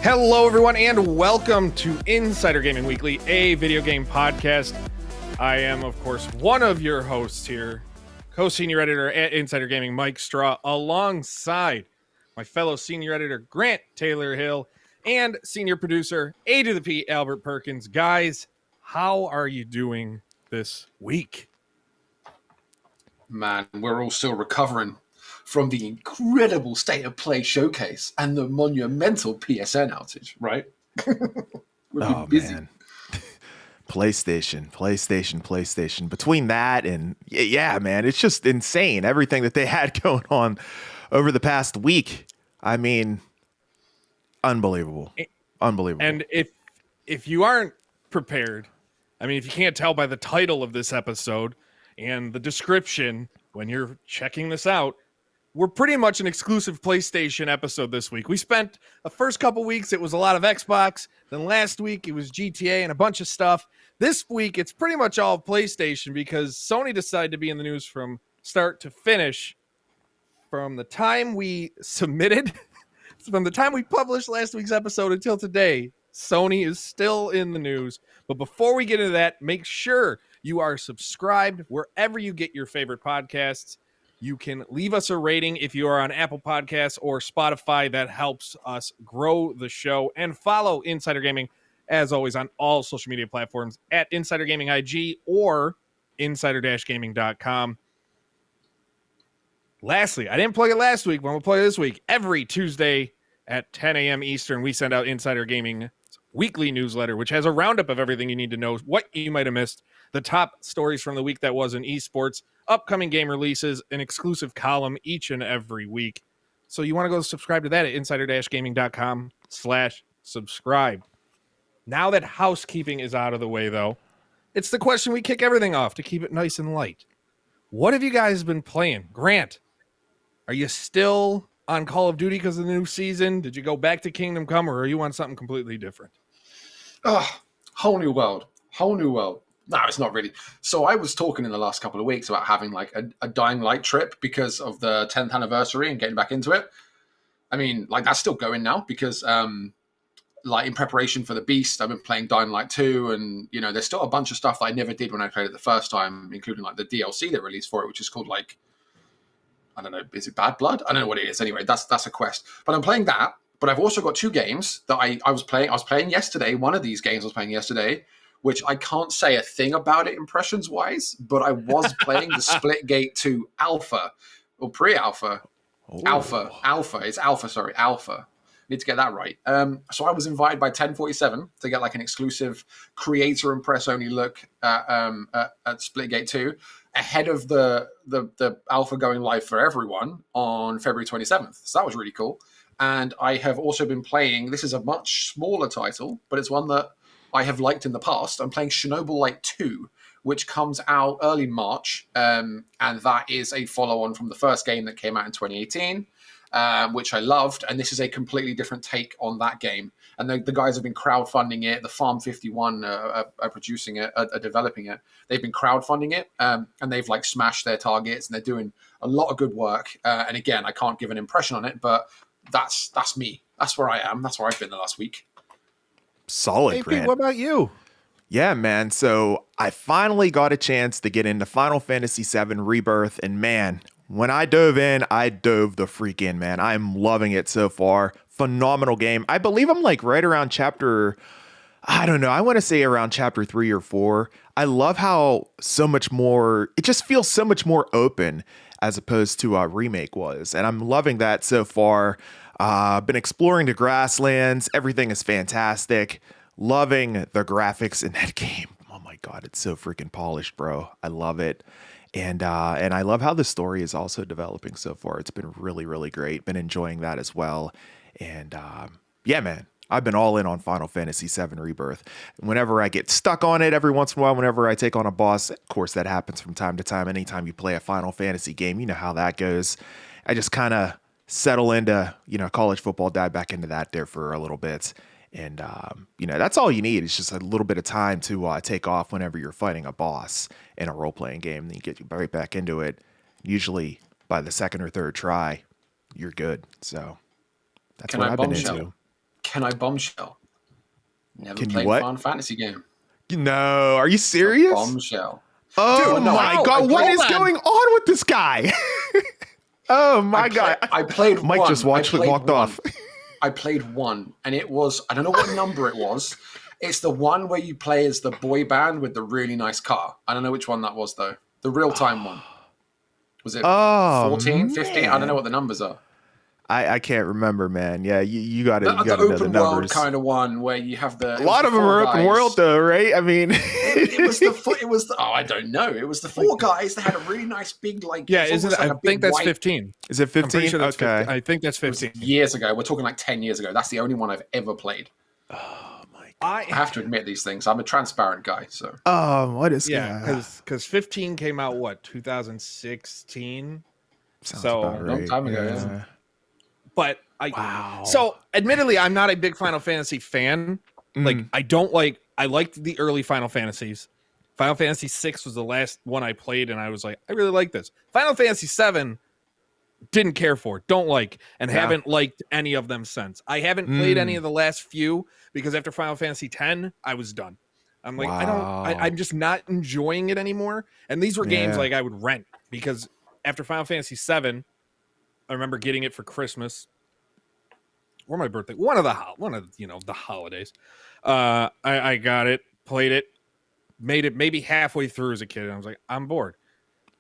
Hello, everyone, and welcome to Insider Gaming Weekly, a video game podcast. I am, of course, one of your hosts here, co-senior editor at Insider Gaming, Mike Straw, alongside my fellow senior editor, Grant Taylor Hill, and senior producer, A to the P, Albert Perkins. Guys, how are you doing this week? Man, we're all still recovering from the incredible State of Play showcase and the monumental PSN outage, right? We've been busy. Man. PlayStation. Between that and yeah, man, it's just insane. Everything that they had going on over the past week. I mean, unbelievable. And if you aren't prepared, I mean, if you can't tell by the title of this episode and the description when you're checking this out, we're pretty much an exclusive PlayStation episode this week. We spent the first couple weeks, it was a lot of Xbox. Then last week, it was GTA and a bunch of stuff. This week, it's pretty much all PlayStation because Sony decided to be in the news from start to finish. From the time we submitted, from the time we published last week's episode until today, Sony is still in the news. But before we get into that, make sure you are subscribed wherever you get your favorite podcasts. You can leave us a rating if you are on Apple Podcasts or Spotify. That helps us grow the show. And follow Insider Gaming, as always, on all social media platforms at Insider Gaming IG or insider-gaming.com. Lastly, I didn't plug it last week, but I'm going to plug it this week. Every Tuesday at 10 a.m. Eastern, we send out Insider Gaming weekly newsletter, which has a roundup of everything you need to know, what you might have missed, the top stories from the week that was in esports, upcoming game releases, an exclusive column each and every week. So you want to go subscribe to that at insider-gaming.com/subscribe. Now that housekeeping is out of the way, though, it's the question we kick everything off to keep it nice and light. What have you guys been playing? Grant, are you still on Call of Duty because of the new season? Did you go back to Kingdom Come, or are you on something completely different? Whole new world. No, it's not really. So I was talking in the last couple of weeks about having like a Dying Light trip because of the 10th anniversary and getting back into it. I mean, like that's still going now because like in preparation for the Beast, I've been playing Dying Light 2 and, you know, there's still a bunch of stuff that I never did when I played it the first time, including like the DLC they released for it, which is called like, I don't know, is it Bad Blood? I don't know what it is. Anyway, that's a quest. But I'm playing that. But I've also got two games that I was playing. I was playing yesterday. One of these games I was playing yesterday, which I can't say a thing about it impressions-wise, but I was playing the Splitgate 2 Alpha, or pre-Alpha. Oh. Alpha. It's Alpha, sorry, Alpha. Need to get that right. So I was invited by 1047 to get like an exclusive creator and press-only look at Splitgate 2 ahead of the Alpha going live for everyone on February 27th. So that was really cool. And I have also been playing, this is a much smaller title, but it's one that I have liked in the past. I'm playing Chernobyl Light 2, which comes out early March, and that is a follow-on from the first game that came out in 2018, which I loved, and this is a completely different take on that game. And the guys have been crowdfunding it. The Farm 51 are producing it, are developing it. They've been crowdfunding it, and they've like smashed their targets, and they're doing a lot of good work. And again, I can't give an impression on it, but that's me. That's where I am. That's where I've been the last week. Solid, Hey, Grant. Pete, what about you? Yeah, man. So I finally got a chance to get into Final Fantasy VII Rebirth, and man, when I dove in, I dove the freak in, man. I'm loving it so far. Phenomenal game. I believe I'm like right around chapter, I don't know, I want to say around chapter 3 or 4. I love how so much more, it just feels so much more open as opposed to a remake was. And I'm loving that so far. Been exploring the grasslands. Everything is fantastic. Loving the graphics in that game. Oh my God, it's so freaking polished, bro. I love it. And I love how the story is also developing so far. It's been really, really great. Been enjoying that as well. And yeah, man, I've been all in on Final Fantasy VII Rebirth. Whenever I get stuck on it, every once in a while, whenever I take on a boss, of course, that happens from time to time. Anytime you play a Final Fantasy game, you know how that goes. I just kind of settle into, college football, dive back into that there for a little bit. And, that's all you need. It's just a little bit of time to take off whenever you're fighting a boss in a role-playing game. Then you get right back into it. Usually by the second or third try, you're good. So that's what I've been into. Can I bombshell? Never Can you played a what? Final Fantasy game. No, are you serious? Bombshell. Oh Dude, no, my I god, what played- is going on with this guy? Oh my god. I played Mike one. just walked off. I played one, and it was, I don't know what number it was. It's the one where you play as the boy band with the really nice car. I don't know which one that was, though. The real-time one. Was it 14, 15? I don't know what the numbers are. I can't remember, man. Yeah, you got to The know the open world numbers. kind of one where you have the... A lot of them are open world, though, right? I mean... it was the, oh, I don't know. It was the four guys that had a really nice big, like... Yeah, it's isn't almost it? like I a big think that's white- 15. Is it 15? I'm pretty sure that's okay. 15. I think that's It was 15. years ago. We're talking like 10 years ago. That's the only one I've ever played. Oh my god. I have to admit these things. I'm a transparent guy, so... What is because 15 came out what 2016. Sounds So- about A long right. time ago, yeah. But Wow. So admittedly, I'm not a big Final Fantasy fan. Like I don't like. I liked the early Final Fantasies. Final Fantasy 6 was the last one I played, and I was like, I really like this. Final Fantasy 7 didn't care for, don't like, and haven't liked any of them since. I haven't played any of the last few because after Final Fantasy 10, I was done. I'm like, I'm just not enjoying it anymore. And these were games like I would rent because after Final Fantasy 7, I remember getting it for Christmas or my birthday, one of the the holidays. I got it, played it, made it maybe halfway through as a kid, and I was like, I'm bored.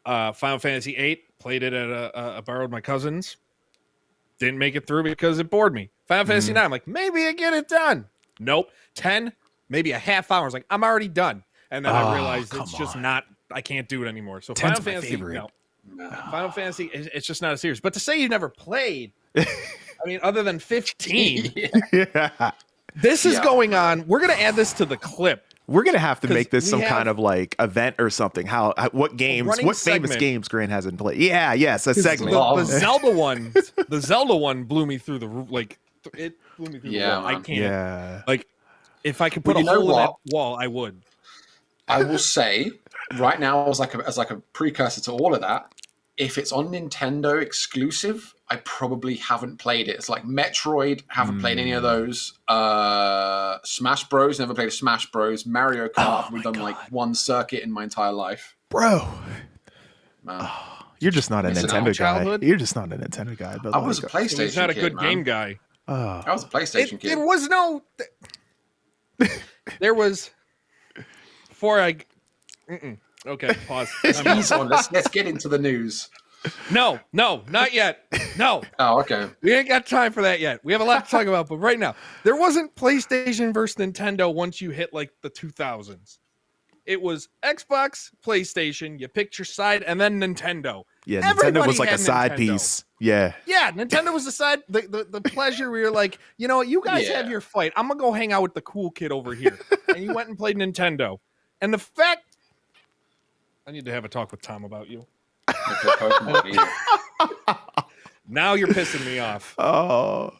Final Fantasy 8, played it at I borrowed my cousin's. Didn't make it through because it bored me. Final Fantasy 9, I'm like, maybe I get it done. Nope. 10, maybe a half hour. I was like, I'm already done. And then I realized it's just not, I can't do it anymore. So Final Fantasy, Final Fantasy, it's just not a series. But to say you never played, I mean, other than 15, this is going on. We're going to add this to the clip. We're gonna have to 'Cause make this some we kind have of like event or something. What games, running what famous segment. games Grant hasn't played? Yeah, yes, a segment. The Zelda one blew me through the roof. Like it blew me through the wall. I man. can't. Yeah. Like if I could put Well, a you know hole in that what? wall, I would. I will say right now, as like a precursor to all of that, if it's on Nintendo exclusive, I probably haven't played it. It's like Metroid, haven't played any of those. Smash Bros, never played a Smash Bros. Mario Kart, we've done like one circuit in my entire life. Bro. Man. You're just not a Missing Nintendo out. guy. You're just not a Nintendo guy. But I was a PlayStation He's not a kid, good man. game guy. I was a PlayStation kid. It was no. There was. Before I. Okay, pause. Ease on. Let's get into the news. No, not yet. No. Oh, okay. We ain't got time for that yet. We have a lot to talk about, but right now, there wasn't PlayStation versus Nintendo once you hit like the 2000s. It was Xbox, PlayStation, you picked your side, and then Nintendo. Yeah, Everybody Nintendo was like had a side Nintendo. piece. Yeah. Yeah, Nintendo was the side, the pleasure where you're like, you know what, you guys have your fight. I'm going to go hang out with the cool kid over here. And you went and played Nintendo. And the fact, I need to have a talk with Tom about you. Pokemon either. Now you're pissing me off. Oh.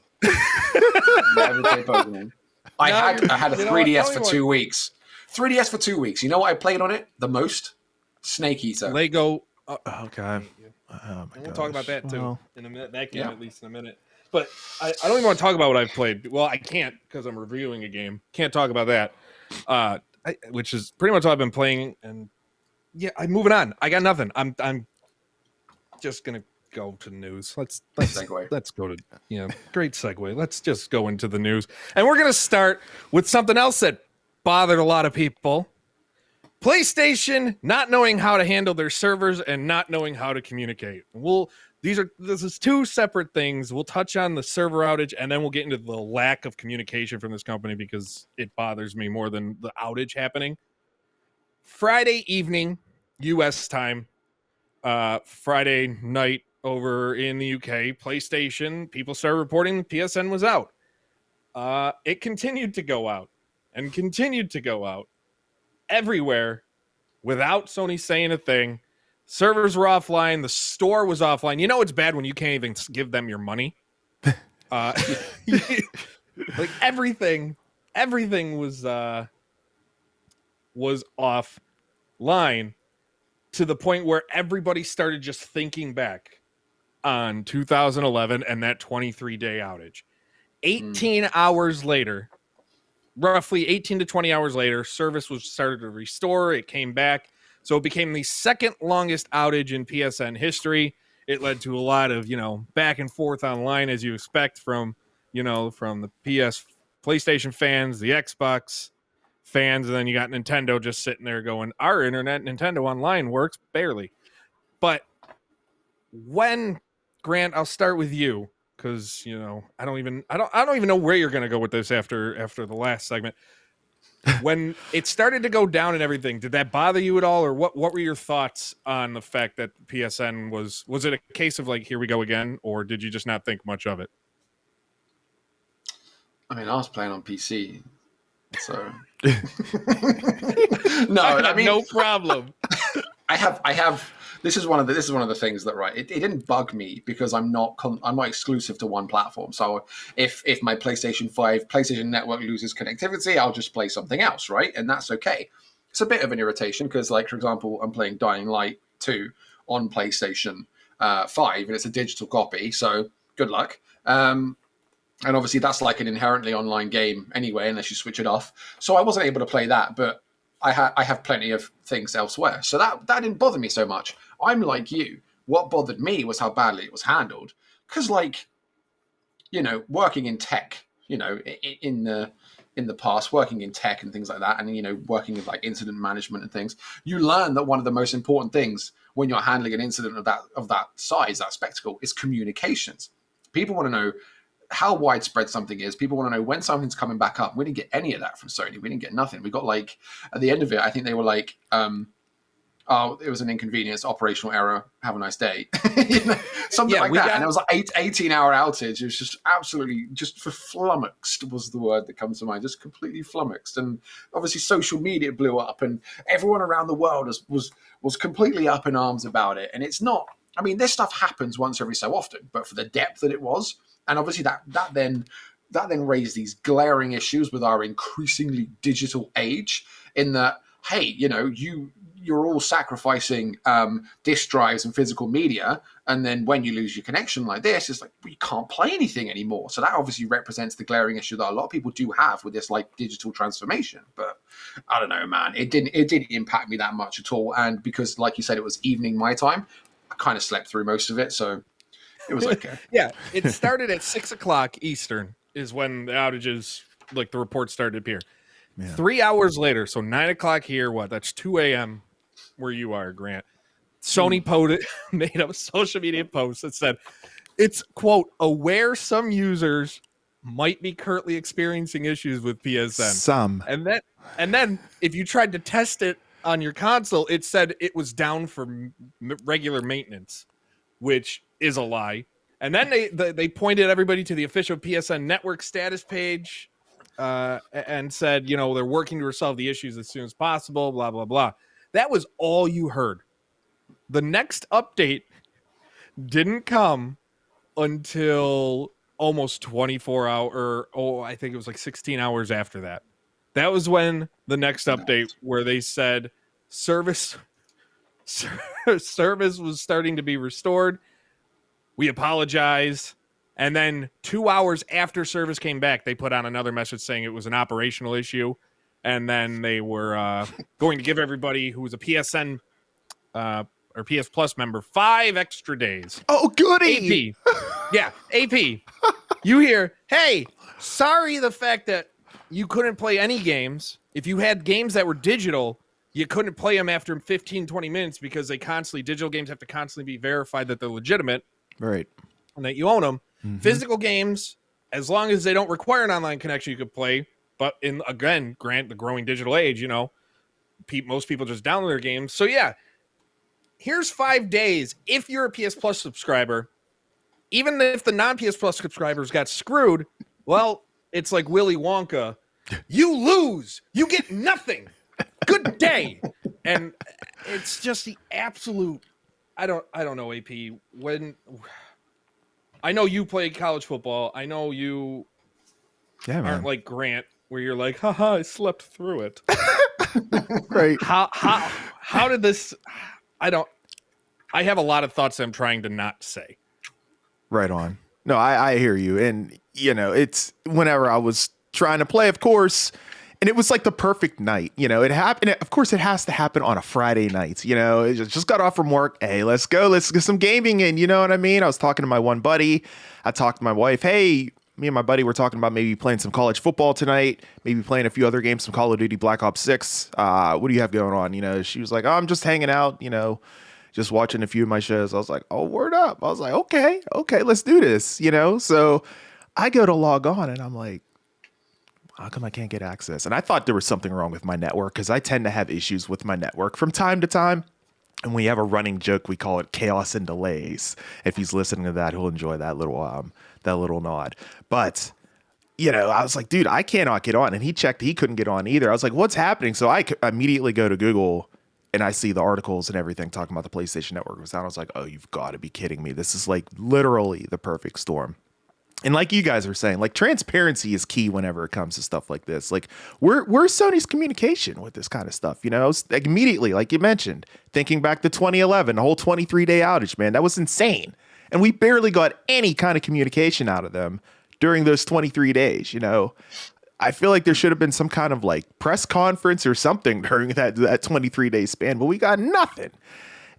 Never played Pokemon. I had a 3DS for 2 weeks. 3DS for 2 weeks. You know what I played on it the most? Snake Eater. Lego. Okay. And we'll talk about that too in a minute. That game, at least in a minute. But I don't even want to talk about what I've played. Well, I can't because I'm reviewing a game. Can't talk about that. Which is pretty much all I've been playing. And yeah, I'm moving on. I got nothing. I'm just gonna go to news. Let's go to great segue. Let's just go into the news, and we're gonna start with something else that bothered a lot of people. PlayStation not knowing how to handle their servers and not knowing how to communicate. This is two separate things. We'll touch on the server outage and then we'll get into the lack of communication from this company because it bothers me more than the outage happening. Friday evening, US time, Friday night over in the UK, PlayStation, people started reporting the PSN was out. It continued to go out and continued to go out everywhere without Sony saying a thing. Servers were offline. The store was offline. You know it's bad when you can't even give them your money. Like everything was offline to the point where everybody started just thinking back on 2011 and that 23-day outage. 18 hours later, roughly 18 to 20 hours later, service was started to restore. It came back. So it became the second longest outage in PSN history. It led to a lot of, back and forth online, as you expect from the PlayStation fans, the Xbox fans, and then you got Nintendo just sitting there going, our internet, Nintendo Online works barely. But Grant, I'll start with you because I don't even know where you're going to go with this after the last segment. When it started to go down and everything, did that bother you at all, or what were your thoughts on the fact that PSN was it a case of like, here we go again, or did you just not think much of it? I mean, I was playing on PC, so no problem. I have. This is one of the things that it didn't bug me because I'm not exclusive to one platform. So if my PlayStation Network loses connectivity, I'll just play something else, right? And that's okay. It's a bit of an irritation because, like, for example, I'm playing Dying Light 2 on PlayStation 5, and it's a digital copy. So good luck. And obviously that's like an inherently online game anyway, unless you switch it off. So I wasn't able to play that, but I have plenty of things elsewhere. So that didn't bother me so much. I'm like you. What bothered me was how badly it was handled. Because, like, working in tech, in the past, working in tech and things like that, and, working with, like, incident management and things, you learn that one of the most important things when you're handling an incident of that size, that spectacle, is communications. People want to know how widespread something is. People want to know when something's coming back up. We didn't get any of that from Sony. We didn't get nothing. We got, like, at the end of it, I think they were like, oh, it was an inconvenience, operational error, have a nice day. Something like that. And it was like 18-hour outage. It was just absolutely just flummoxed was the word that comes to mind. Just completely flummoxed. And obviously social media blew up and everyone around the world was completely up in arms about it. And it's not, I mean, this stuff happens once every so often, but for the depth that it was, and obviously that then raised these glaring issues with our increasingly digital age in that, hey, you're all sacrificing disk drives and physical media, and then when you lose your connection like this, it's like, you can't play anything anymore. So that obviously represents the glaring issue that a lot of people do have with this, like, digital transformation. But I don't know, man, it didn't impact me that much at all. And because, like you said, it was evening my time, I kind of slept through most of it, so it was okay. Yeah, it started at 6:00 Eastern is when the outages, like, the reports started to appear. Yeah. 3 hours later, so 9:00 here, that's 2 a.m. where you are, Grant. Sony made up a social media post that said it's, quote, aware some users might be currently experiencing issues with PSN. Some. And then if you tried to test it on your console, it said it was down for regular maintenance, which is a lie. And then they pointed everybody to the official PSN network status page and said, they're working to resolve the issues as soon as possible, blah, blah, blah. That was all you heard. The next update didn't come until almost 24 hours, I think it was like 16 hours after that. That was when the next update where they said service was starting to be restored. We apologize. And then 2 hours after service came back, they put on another message saying it was an operational issue. And then they were going to give everybody who was a PSN or PS Plus member 5 extra days. Oh, goody. AP. Yeah, AP. You hear, hey, sorry the fact that you couldn't play any games. If you had games that were digital, you couldn't play them after 15, 20 minutes because digital games have to constantly be verified that they're legitimate. Right. And that you own them. Mm-hmm. Physical games, as long as they don't require an online connection, you could play. But Grant, the growing digital age, most people just download their games. So yeah, here's 5 days. If you're a PS Plus subscriber, even if the non-PS Plus subscribers got screwed, well, it's like Willy Wonka. You lose. You get nothing. Good day. And it's just the absolute. I don't know, AP. When I know you play college football, I know you aren't like Grant, where you're like, haha, I slept through it. Right. How did this? I have a lot of thoughts I'm trying to not say. Right on. No, I hear you. And it's whenever I was trying to play, of course. And it was like the perfect night, it happened. Of course, it has to happen on a Friday night, it just got off from work. Hey, let's get some gaming in. You know what I mean? I was talking to my one buddy. I talked to my wife. Hey, me and my buddy were talking about maybe playing some college football tonight, maybe playing a few other games, some Call of Duty Black Ops 6. What do you have going on? She was like, oh, I'm just hanging out, just watching a few of my shows. I was like, oh, word up. I was like, okay, let's do this, So I go to log on and I'm like, how come I can't get access? And I thought there was something wrong with my network because I tend to have issues with my network from time to time. And we have a running joke. We call it chaos and delays. If he's listening to that, he'll enjoy that little nod. But, I was like, dude, I cannot get on. And he checked. He couldn't get on either. I was like, what's happening? So I immediately go to Google and I see the articles and everything talking about the PlayStation Network was down. I was like, oh, you've got to be kidding me. This is like literally the perfect storm. And like you guys are saying, like transparency is key whenever it comes to stuff like this. Like where's Sony's communication with this kind of stuff? Like immediately, like you mentioned, thinking back to 2011, the whole 23-day outage, man, that was insane. And we barely got any kind of communication out of them during those 23 days. I feel like there should have been some kind of like press conference or something during that 23-day span, but we got nothing.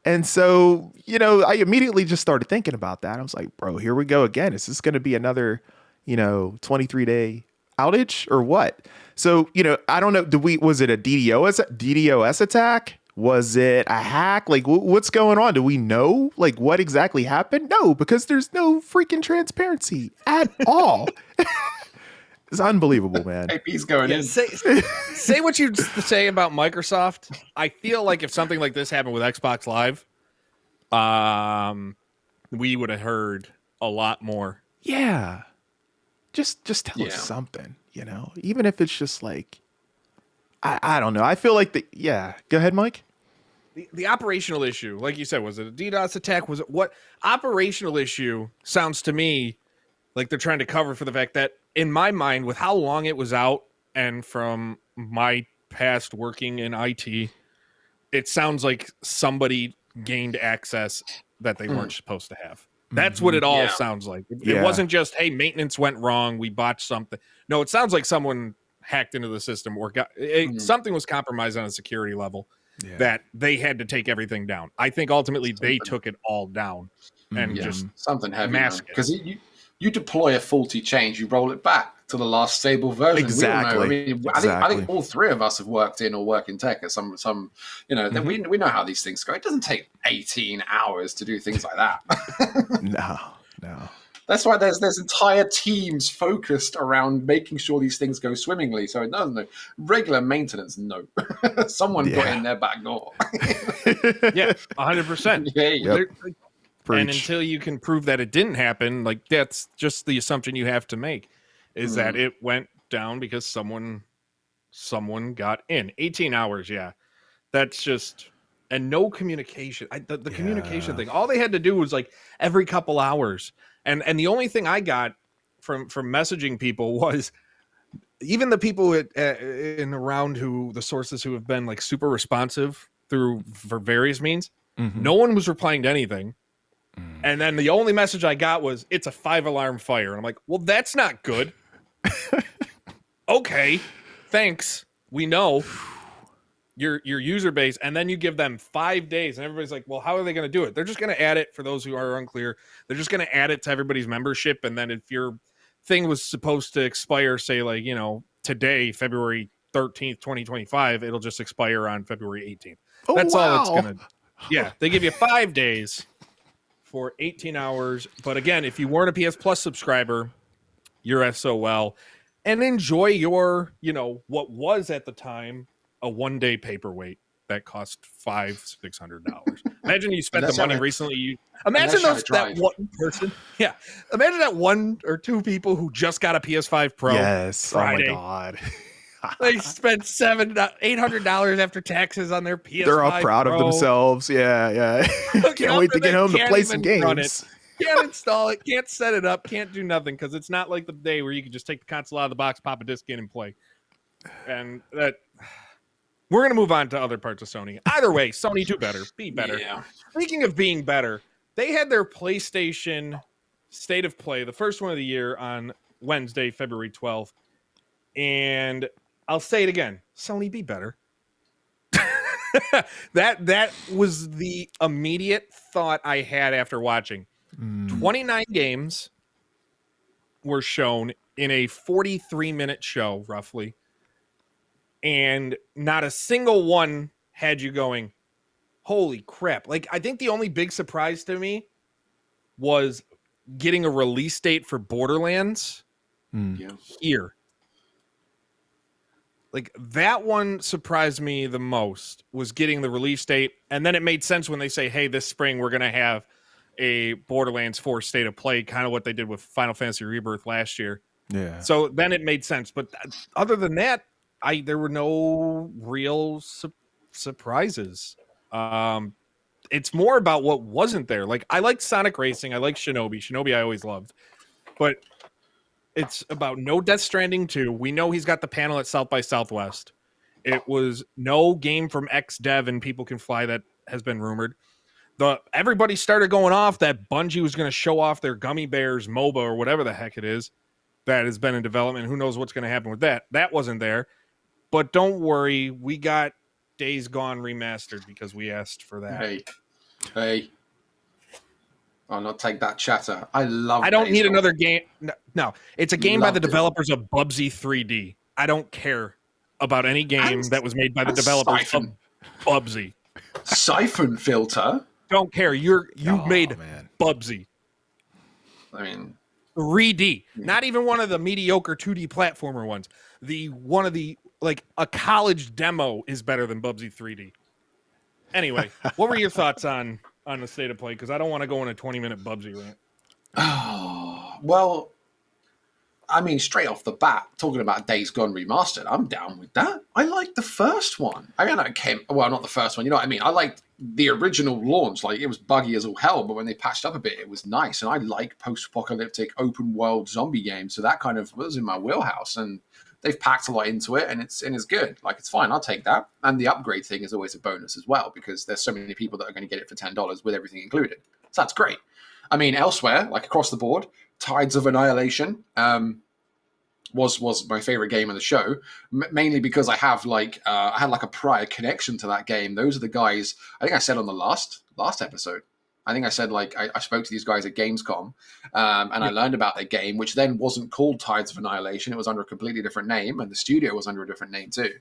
And so, I immediately just started thinking about that. I was like, bro, here we go again. Is this going to be another, 23-day outage or what? So, I don't know. Was it a DDoS attack? Was it a hack? Like, what's going on? Do we know, like, what exactly happened? No, because there's no freaking transparency at all. It's unbelievable, man. AP's going in. Say what you say about Microsoft. I feel like if something like this happened with Xbox Live, we would have heard a lot more. Yeah. Just tell us something, even if it's just like, I don't know. I feel like go ahead, Mike. The operational issue, like you said, was it a DDoS attack? Was it what? Operational issue sounds to me like they're trying to cover for the fact that, in my mind, with how long it was out and from my past working in IT, it sounds like somebody gained access that they weren't supposed to have. That's what it all sounds like. It wasn't just, hey, maintenance went wrong, we botched something. No, it sounds like someone hacked into the system or something was compromised on a security level that they had to take everything down. I think ultimately they took it all down and just something heavy, mask because you deploy a faulty change, you roll it back to the last stable version. Exactly. I think all three of us have worked in or work in tech at some then we know how these things go. It doesn't take 18 hours to do things like that. No. That's why there's entire teams focused around making sure these things go swimmingly. So it doesn't know. Regular maintenance, no. Someone got in their back door. 100%. Yeah. And until you can prove that it didn't happen, like that's just the assumption you have to make, is that it went down because someone got in. 18 hours, that's just, and no communication. The communication thing, all they had to do was like every couple hours, and the only thing I got from messaging people was even the people in around the sources who have been like super responsive for various means. No one was replying to anything. And then the only message I got was, it's a 5-alarm fire. And I'm like, well, that's not good. Okay, thanks. We know your user base. And then you give them 5 days. And everybody's like, well, how are they going to do it? They're just going to add it, for those who are unclear. They're just going to add it to everybody's membership. And then if your thing was supposed to expire, say, like, today, February 13th, 2025, it'll just expire on February 18th. That's all it's going to. Yeah, they give you 5 days. For 18 hours. But again, if you weren't a PS Plus subscriber, you're SOL. And enjoy your, what was at the time a 1-day paperweight that cost $500-$600. Imagine you spent the money recently. Imagine that one person. Yeah. Imagine that one or two people who just got a PS5 Pro. Yes. Friday. Oh my God. They spent $800 after taxes on their PS5. They're all proud of themselves. Yeah. Can't wait to get home to play some games. Can't install it, can't set it up, can't do nothing, because it's not like the day where you can just take the console out of the box, pop a disc in, and play. And that we're going to move on to other parts of Sony. Either way, Sony, do better. Be better. Yeah. Speaking of being better, they had their PlayStation State of Play, the first one of the year, on Wednesday, February 12th. And I'll say it again. Sony, be better. That was the immediate thought I had after watching. 29 games were shown in a 43-minute show, roughly. And not a single one had you going, holy crap. Like, I think the only big surprise to me was getting a release date for Borderlands here. Like, that one surprised me the most, was getting the release date. And then it made sense when they say, hey, this spring we're going to have a Borderlands 4 State of Play, kind of what they did with Final Fantasy Rebirth last year. Yeah. So then it made sense. But other than that, there were no real surprises. It's more about what wasn't there. Like, I liked Sonic Racing. I like Shinobi. Shinobi I always loved. But it's about no Death Stranding 2. We know he's got the panel at South by Southwest. It was no game from X-Dev and People Can Fly that has been rumored. Everybody started going off that Bungie was going to show off their Gummy Bears MOBA or whatever the heck it is that has been in development. Who knows what's going to happen with that? That wasn't there. But don't worry, we got Days Gone remastered because we asked for that. Hey. I'll not take that chatter. I don't need another game. No, it's a game by the developers of Bubsy 3D. I don't care about any game that was made by the developers of Bubsy. Siphon Filter? Don't care. You made Bubsy. I mean, 3D. Not even one of the mediocre 2D platformer ones. One of the, like, a college demo is better than Bubsy 3D. Anyway, what were your thoughts on the State of Play? Because I don't want to go on a 20-minute Bubsy rant. Oh, well, I mean, straight off the bat, talking about Days Gone Remastered, I'm down with that. I like the first one. I mean, not the first one, you know what I mean? I liked the original launch. Like, it was buggy as all hell, but when they patched up a bit, it was nice. And I like post-apocalyptic open-world zombie games, so that kind of was in my wheelhouse. And they've packed a lot into it, and it's good. Like, it's fine. I'll take that. And the upgrade thing is always a bonus as well, because there's so many people that are going to get it for $10 with everything included. So that's great. I mean, elsewhere, like across the board, Tides of Annihilation was my favorite game of the show, mainly because I had a prior connection to that game. Those are the guys, I think I said on the last episode, I think I said, like, I spoke to these guys at Gamescom, and I learned about their game, which then wasn't called Tides of Annihilation. It was under a completely different name, and the studio was under a different name too.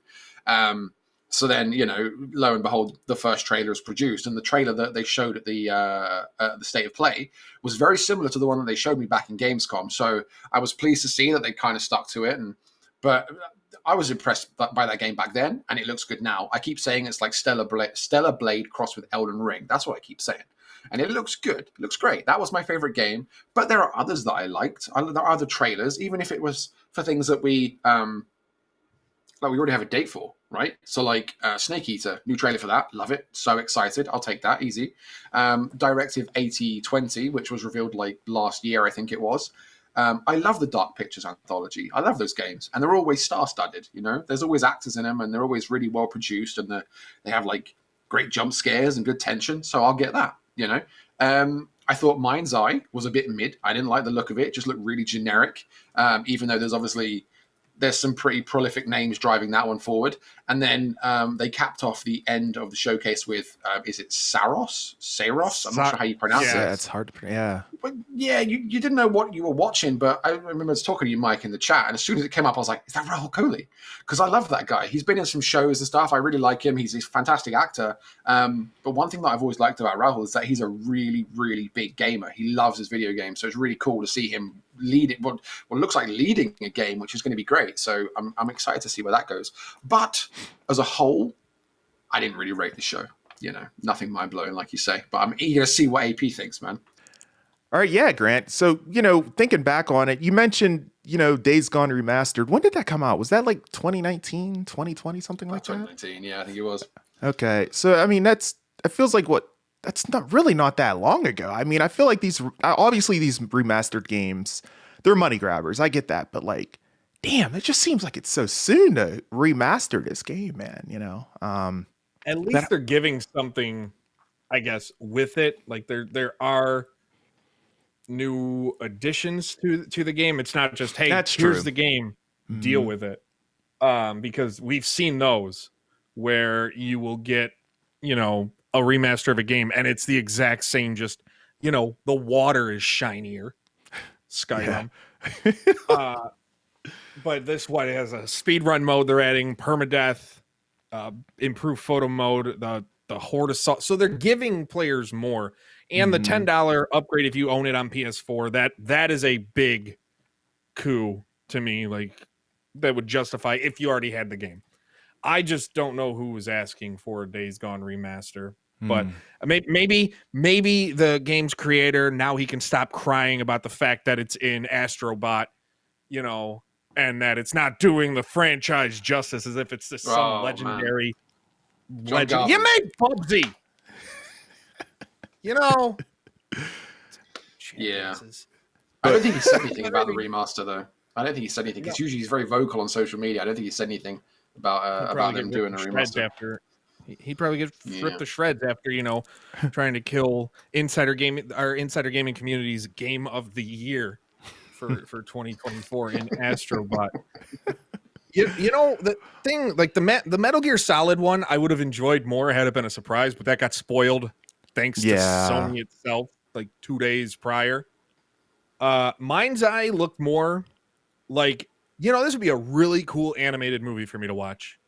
So then, you know, lo and behold, the first trailer was produced, and the trailer that they showed at the State of Play was very similar to the one that they showed me back in Gamescom. So I was pleased to see that they kind of stuck to it. But I was impressed by that game back then, and it looks good now. I keep saying it's like Stellar Blade crossed with Elden Ring. That's what I keep saying. And it looks good. It looks great. That was my favorite game. But there are others that I liked. There are other trailers, even if it was for things that we already have a date for, right? So like Snake Eater, new trailer for that. Love it. So excited. I'll take that. Easy. Directive 8020, which was revealed like last year, I think it was. I love the Dark Pictures anthology. I love those games. And they're always star-studded, you know? There's always actors in them, and they're always really well-produced, and they have like great jump scares and good tension. So I'll get that, you know? I thought Mind's Eye was a bit mid. I didn't like the look of it. It just looked really generic, even though there's some pretty prolific names driving that one forward. And then they capped off the end of the showcase with, is it Saros? I'm not sure how you pronounce it. Yeah, it's hard to pronounce. Yeah. But yeah, you didn't know what you were watching, but I remember I was talking to you, Mike, in the chat, and as soon as it came up, I was like, is that Rahul Kohli? Because I love that guy. He's been in some shows and stuff. I really like him. He's a fantastic actor. But one thing that I've always liked about Rahul is that he's a really, really big gamer. He loves his video games, so it's really cool to see him lead what looks like leading a game, which is going to be great. So I'm excited to see where that goes. But as a whole, I didn't really rate the show. You know, nothing mind-blowing, like you say. But I'm eager to see what AP thinks, man. All right, yeah, Grant. So, you know, thinking back on it, you mentioned, you know, Days Gone Remastered. When did that come out? Was that like 2019, 2020, something like that? 2019, yeah, I think it was. Okay. So, I mean, it feels like that's not that long ago. I mean, I feel like these remastered games, they're money grabbers. I get that. But like, damn, it just seems like it's so soon to remaster this game, man, you know? At least they're giving something, I guess, with it. Like there are new additions to the game. It's not just, hey, That's here's true. the game, deal with it. Because we've seen those where you will get, you know, a remaster of a game and it's the exact same, just, you know, the water is shinier. Skyrim. Yeah. But this one has a speedrun mode. They're adding permadeath, improved photo mode, the horde assault. So they're giving players more. And the $10 upgrade if you own it on PS4, that is a big coup to me. Like, that would justify if you already had the game. I just don't know who was asking for a Days Gone remaster. But maybe the game's creator, now he can stop crying about the fact that it's in Astrobot, you know, and that it's not doing the franchise justice, as if it's just some legendary legend. You made Bubsy, you know. Yeah. I don't think he said anything about the remaster, though. I don't think he said anything because usually he's very vocal on social media. I don't think he said anything about them doing a remaster. He'd probably get ripped to shreds after, you know, trying to kill insider gaming community's game of the year for 2024 in Astrobot. You know, the thing, like the Metal Gear Solid one, I would have enjoyed more had it been a surprise, but that got spoiled thanks to Sony itself, like 2 days prior. Mind's Eye looked more like, you know, this would be a really cool animated movie for me to watch.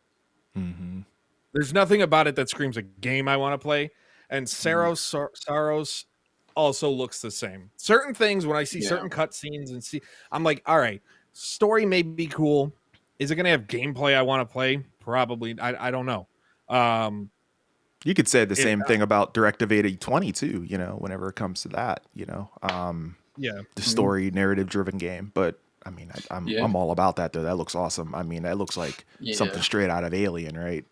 There's nothing about it that screams a game I want to play. And Saros also looks the same. Certain things, when I see certain cutscenes and I'm like, all right, story may be cool. Is it going to have gameplay I want to play? Probably. I don't know. You could say the same thing about Directive 8020 too, you know, whenever it comes to that, you know. The story narrative driven game. But I mean, I'm all about that though. That looks awesome. I mean, that looks like something straight out of Alien, right?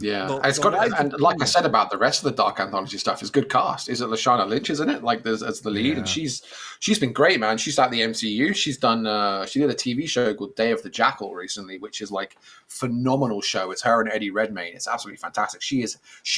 It's got, and like I said about the rest of the Dark Anthology stuff, is good cast. Is it Lashana Lynch, isn't it? Like there's as the lead, and she's been great, man. She's at the MCU. She's done. She did a TV show called Day of the Jackal recently, which is like phenomenal show. It's her and Eddie Redmayne. It's absolutely fantastic. She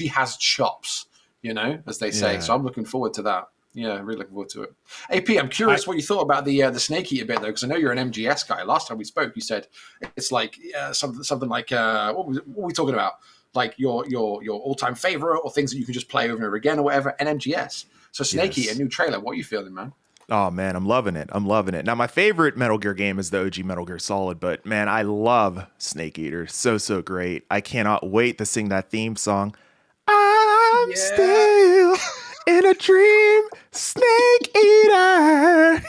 has chops, you know, as they say. So I'm looking forward to that. Yeah, really looking forward to it. AP, I'm curious what you thought about the Snake Eater bit though, because I know you're an MGS guy. Last time we spoke, you said it's like something like what were we talking about? Like your all-time favorite, or things that you can just play over and over again, or whatever. And MGS. So Snake Eater, new trailer. What are you feeling, man? Oh man, I'm loving it. Now my favorite Metal Gear game is the OG Metal Gear Solid, but man, I love Snake Eater. So great. I cannot wait to sing that theme song. I'm still in a dream, Snake Eater.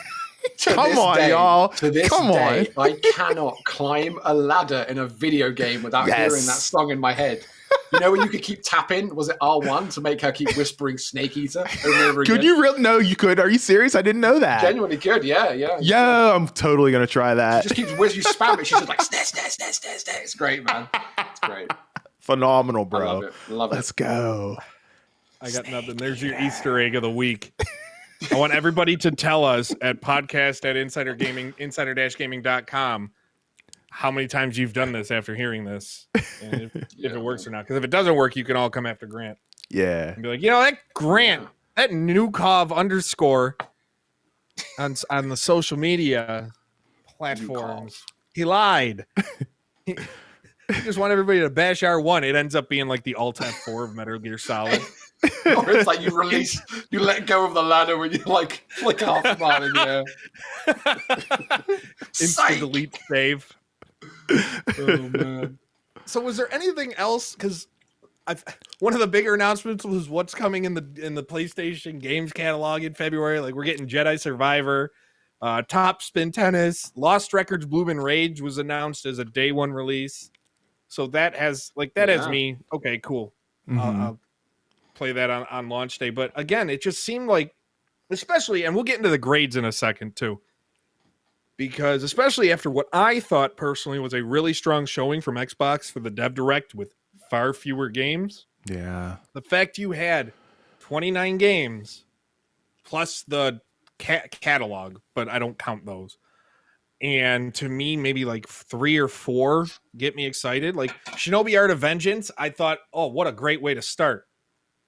Come on, y'all. To this day, I cannot climb a ladder in a video game without hearing that song in my head. You know when you could keep tapping, was it R1 to make her keep whispering Snake Eater over and over again? Could you really? No, you could. Are you serious? I didn't know that. Genuinely good, yeah. Yeah, I'm totally going to try that. She just keeps whispering, you spam it, she's just like, snare. It's great, man. It's great. Phenomenal, bro. I love it. Let's go. I got nothing. There's your Easter egg of the week. I want everybody to tell us at podcast@insider-gaming.com how many times you've done this after hearing this, and if it works or not. Because if it doesn't work, you can all come after Grant. Yeah. And be like, you know, that Grant, that Nukov _ on the social media platforms, he lied. He just want everybody to bash R1. It ends up being like the alt F4 of Metal Gear Solid. Or it's like you let go of the ladder when you like flick half a mile in the air. Instant delete save. Oh man. So was there anything else? Because one of the bigger announcements was what's coming in the PlayStation games catalog in February. Like we're getting Jedi Survivor, Top Spin Tennis, Lost Records Bloom and Rage was announced as a day one release. So that has me. Okay, cool. I'll play that on launch day. But again, it just seemed like, especially, and we'll get into the grades in a second too, because especially after what I thought personally was a really strong showing from Xbox for the Dev Direct with far fewer games. Yeah. The fact you had 29 games plus the catalog, but I don't count those. And to me, maybe like 3 or 4 get me excited. Like Shinobi Art of Vengeance, I thought, oh, what a great way to start.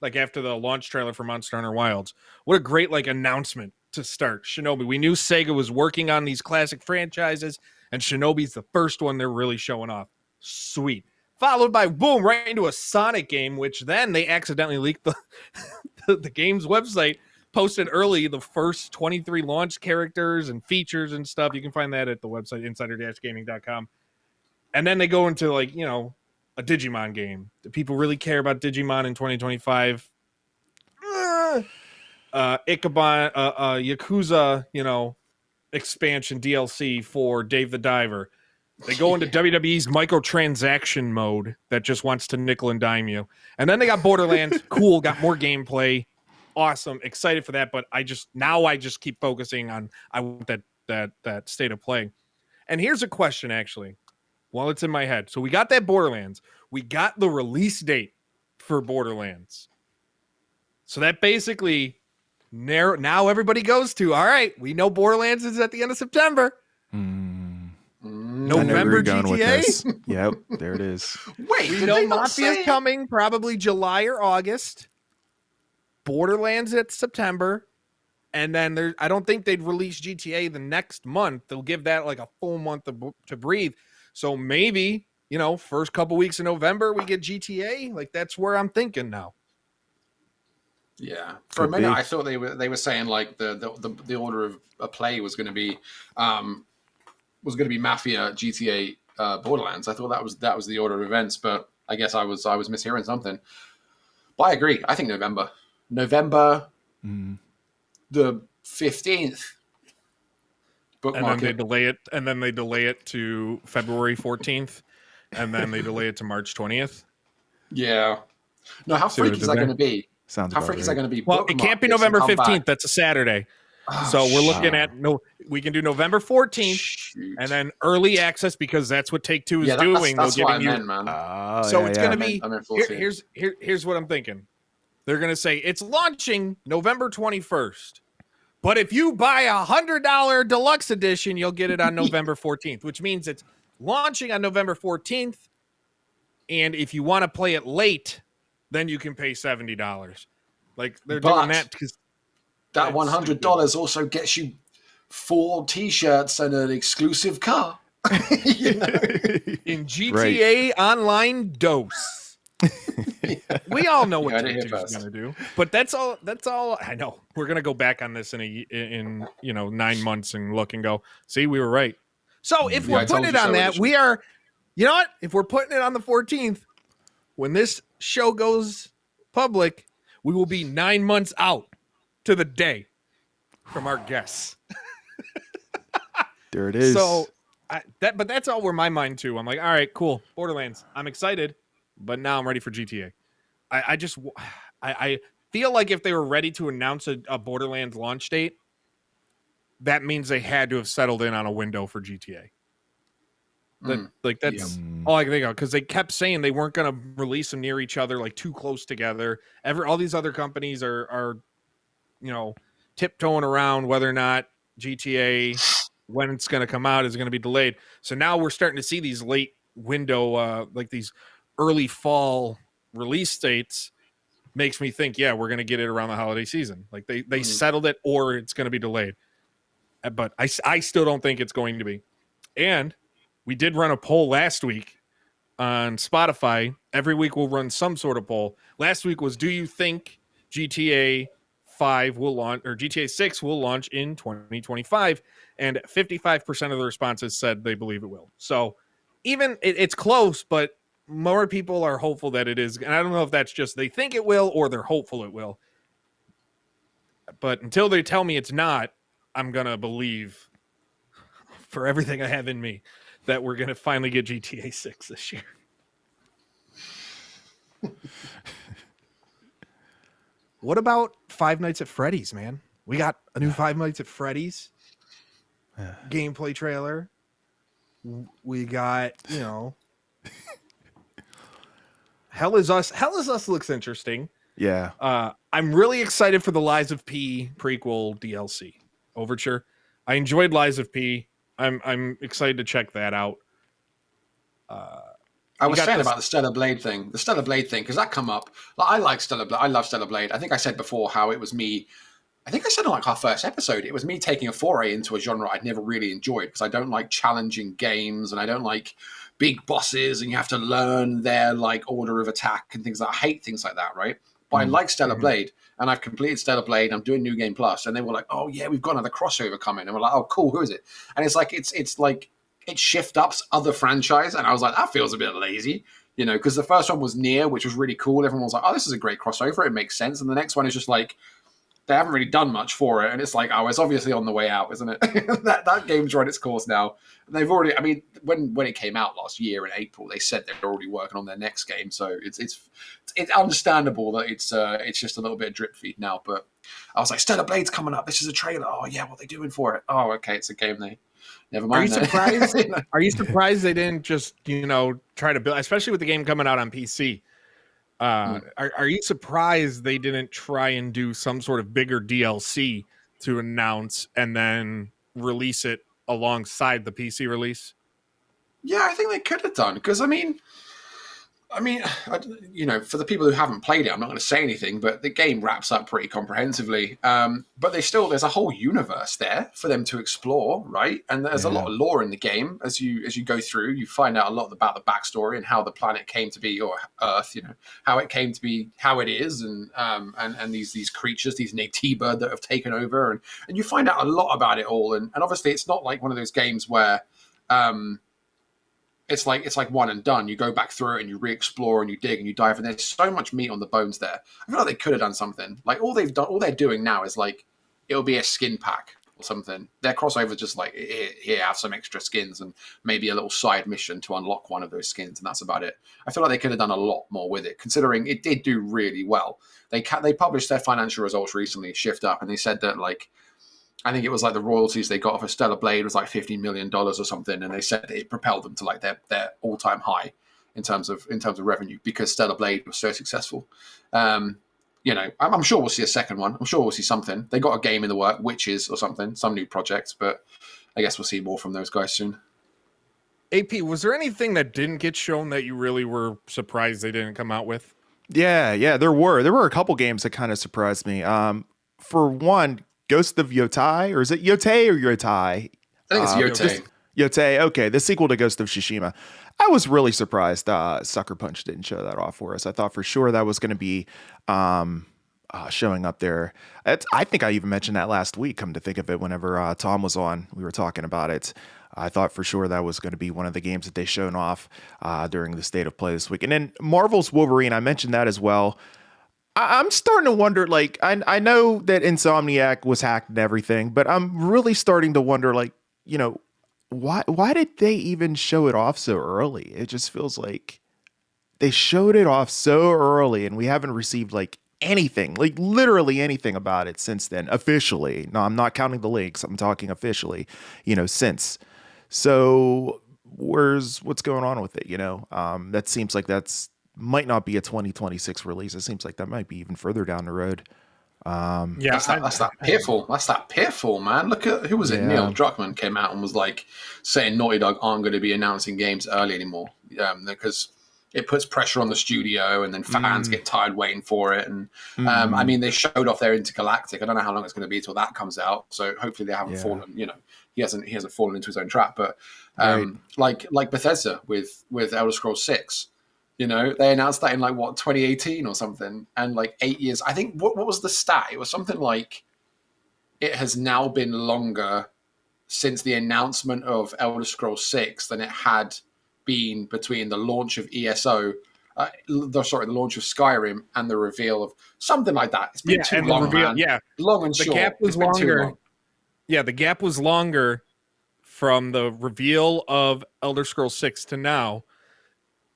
like after the launch trailer for Monster Hunter Wilds. What a great like announcement to start Shinobi. We knew Sega was working on these classic franchises, and Shinobi's the first one they're really showing off. Sweet. Followed by boom, right into a Sonic game, which then they accidentally leaked the game's website, posted early the first 23 launch characters and features and stuff. You can find that at the website insider-gaming.com. And then they go into like, you know, a Digimon game. Do people really care about Digimon in 2025? Ikebana, Yakuza, you know, expansion DLC for Dave the Diver. They go into WWE's microtransaction mode that just wants to nickel and dime you. And then they got Borderlands. Cool, got more gameplay. Awesome, excited for that. But I just keep focusing on I want that state of play. And here's a question actually, while it's in my head. So we got that Borderlands. We got the release date for Borderlands. So that basically now everybody goes to, all right, we know Borderlands is at the end of September. November GTA. Yep, there it is. Wait, We know Mafia's coming probably July or August. Borderlands at September. And then I don't think they'd release GTA the next month. They'll give that like a full month to breathe. So maybe, you know, first couple weeks in November we get GTA. Like that's where I'm thinking now. Yeah, for a minute I thought they were saying like the order of play was going to be Mafia, GTA, Borderlands. I thought that was the order of events, but I guess I was mishearing something. But I agree. I think November the 15th. And then they delay it, and then they delay it to February 14th, and then they delay it to March 20th. Yeah. No, how freaky is that going to be? How freaky is that going to be? Well, it can't be November 15th. That's a Saturday. So we're looking at we can do November 14th and then early access because that's what Take-Two is doing. That's what I meant, man. So it's going to be here's what I'm thinking. They're going to say it's launching November 21st. But if you buy a $100 deluxe edition, you'll get it on November 14th, which means it's launching on November 14th. And if you want to play it late, then you can pay $70. Like they're doing that because that $100 also gets you 4 T-shirts and an exclusive car. You know? In GTA Online dose. We all know what Take-Two's going to do, but that's all. I know. We're going to go back on this in 9 months and look and go, see, we were right. So if we're putting it on that, we are. You know what? If we're putting it on the 14th, when this show goes public, we will be 9 months out to the day from our guests. There it is. So but that's all where my mind too. I'm like, all right, cool. Borderlands. I'm excited, but now I'm ready for GTA. I feel like if they were ready to announce a Borderlands launch date, that means they had to have settled in on a window for GTA. That's all I can think of, because they kept saying they weren't going to release them near each other, like too close together. All these other companies are tiptoeing around whether or not GTA, when it's going to come out, is going to be delayed. So now we're starting to see these late window, like these early fall release dates. Makes me think, yeah, we're going to get it around the holiday season. Like they settled it, or it's going to be delayed. But I still don't think it's going to be. And we did run a poll last week on Spotify. Every week we'll run some sort of poll. Last week was, do you think GTA 5 will launch, or GTA 6 will launch in 2025? And 55% of the responses said they believe it will. So even it's close, but more people are hopeful that it is. And I don't know if that's just they think it will or they're hopeful it will. But until they tell me it's not, I'm going to believe for everything I have in me that we're going to finally get GTA 6 this year. What about Five Nights at Freddy's, man? We got a new Five Nights at Freddy's gameplay trailer. We got, Hell is Us. Hell is Us looks interesting. Yeah. I'm really excited for the Lies of P prequel DLC Overture. I enjoyed Lies of P. I'm excited to check that out. I You was got saying this. about the Stellar Blade thing, because that come up. Like, I like Stellar Blade. I love Stellar Blade. I think I said before how it was me. I think I said on like our first episode, it was me taking a foray into a genre I'd never really enjoyed because I don't like challenging games and I don't like big bosses and you have to learn their like order of attack and things. I hate things like that, right? But I like Stellar Blade and I've completed Stellar Blade. I'm doing New Game Plus, and they were like, "Oh yeah, we've got another crossover coming," and we're like, "Oh cool, who is it?" And it's like it shift ups other franchise, and I was like, that feels a bit lazy, because the first one was Near, which was really cool. Everyone was like, "Oh, this is a great crossover. It makes sense." And the next one is just like they haven't really done much for it, and it's like, oh, it's obviously on the way out, isn't it? that game's run its course now. And they've already, I mean, when it came out last year in April, they said they're already working on their next game, so it's understandable that it's just a little bit drip feed now. But I was like, Stellar Blade's coming up. This is a trailer. Oh yeah, what are they doing for it? Oh, okay, it's a game. Never mind. Are you surprised? Are you surprised they didn't just try to build, especially with the game coming out on PC? Are you surprised they didn't try and do some sort of bigger DLC to announce and then release it alongside the PC release? Yeah, I think they could have done because for the people who haven't played it, I'm not going to say anything, but the game wraps up pretty comprehensively. But there's a whole universe there for them to explore, right? And there's a lot of lore in the game as you go through. You find out a lot about the backstory and how the planet came to be, or Earth, how it came to be, how it is, and these creatures, these Natiba that have taken over, and you find out a lot about it all. And obviously, it's not like one of those games where it's like one and done. You go back through it and you re-explore and you dig and you dive, and there's so much meat on the bones there. I feel like they could have done something. Like all they're doing now is like it'll be a skin pack or something. Their crossover just like here, have some extra skins and maybe a little side mission to unlock one of those skins, and that's about it. I feel like they could have done a lot more with it, considering it did do really well. They published their financial results recently, Shift Up, and they said that like I think it was like the royalties they got for Stellar Blade was like $15 million or something, and they said it propelled them to like their all-time high in terms of revenue because Stellar Blade was so successful. I'm sure we'll see a second one. I'm sure we'll see something. They got a game in the work, Witches or something, some new projects, but I guess we'll see more from those guys soon. AP, was there anything that didn't get shown that you really were surprised they didn't come out with? Yeah, there were a couple games that kind of surprised me. For one, Ghost of Yotai, or is it Yotei or Yotai? I think it's Yotei. Yotei, okay, the sequel to Ghost of Tsushima. I was really surprised Sucker Punch didn't show that off for us. I thought for sure that was going to be showing up there. I think I even mentioned that last week, come to think of it, whenever Tom was on, we were talking about it. I thought for sure that was going to be one of the games that they shown off during the State of Play this week. And then Marvel's Wolverine, I mentioned that as well. I'm starting to wonder, like, I know that Insomniac was hacked and everything, but I'm really starting to wonder, like, why did they even show it off so early? It just feels like they showed it off so early and we haven't received, like, anything, like, literally anything about it since then, officially. No, I'm not counting the leaks. I'm talking officially, since. So what's going on with it, That seems like might not be a 2026 release. It seems like that might be even further down the road. That's that Pitfall. That's that Pitfall, man. Look at who was it? Neil Druckmann came out and was like saying Naughty Dog aren't going to be announcing games early anymore because it puts pressure on the studio, and then fans get tired waiting for it. And I mean, they showed off their Intergalactic. I don't know how long it's going to be till that comes out. So hopefully they haven't fallen. He hasn't fallen into his own trap. But like Bethesda with Elder Scrolls 6. They announced that in 2018 or something, and 8 years. I think what was the stat? It was something like it has now been longer since the announcement of Elder Scrolls 6 than it had been between the launch of ESO, the launch of Skyrim, and the reveal of something like that. It's been too long, man. Yeah, long and short. The gap was longer. Yeah, the gap was longer from the reveal of Elder Scrolls 6 to now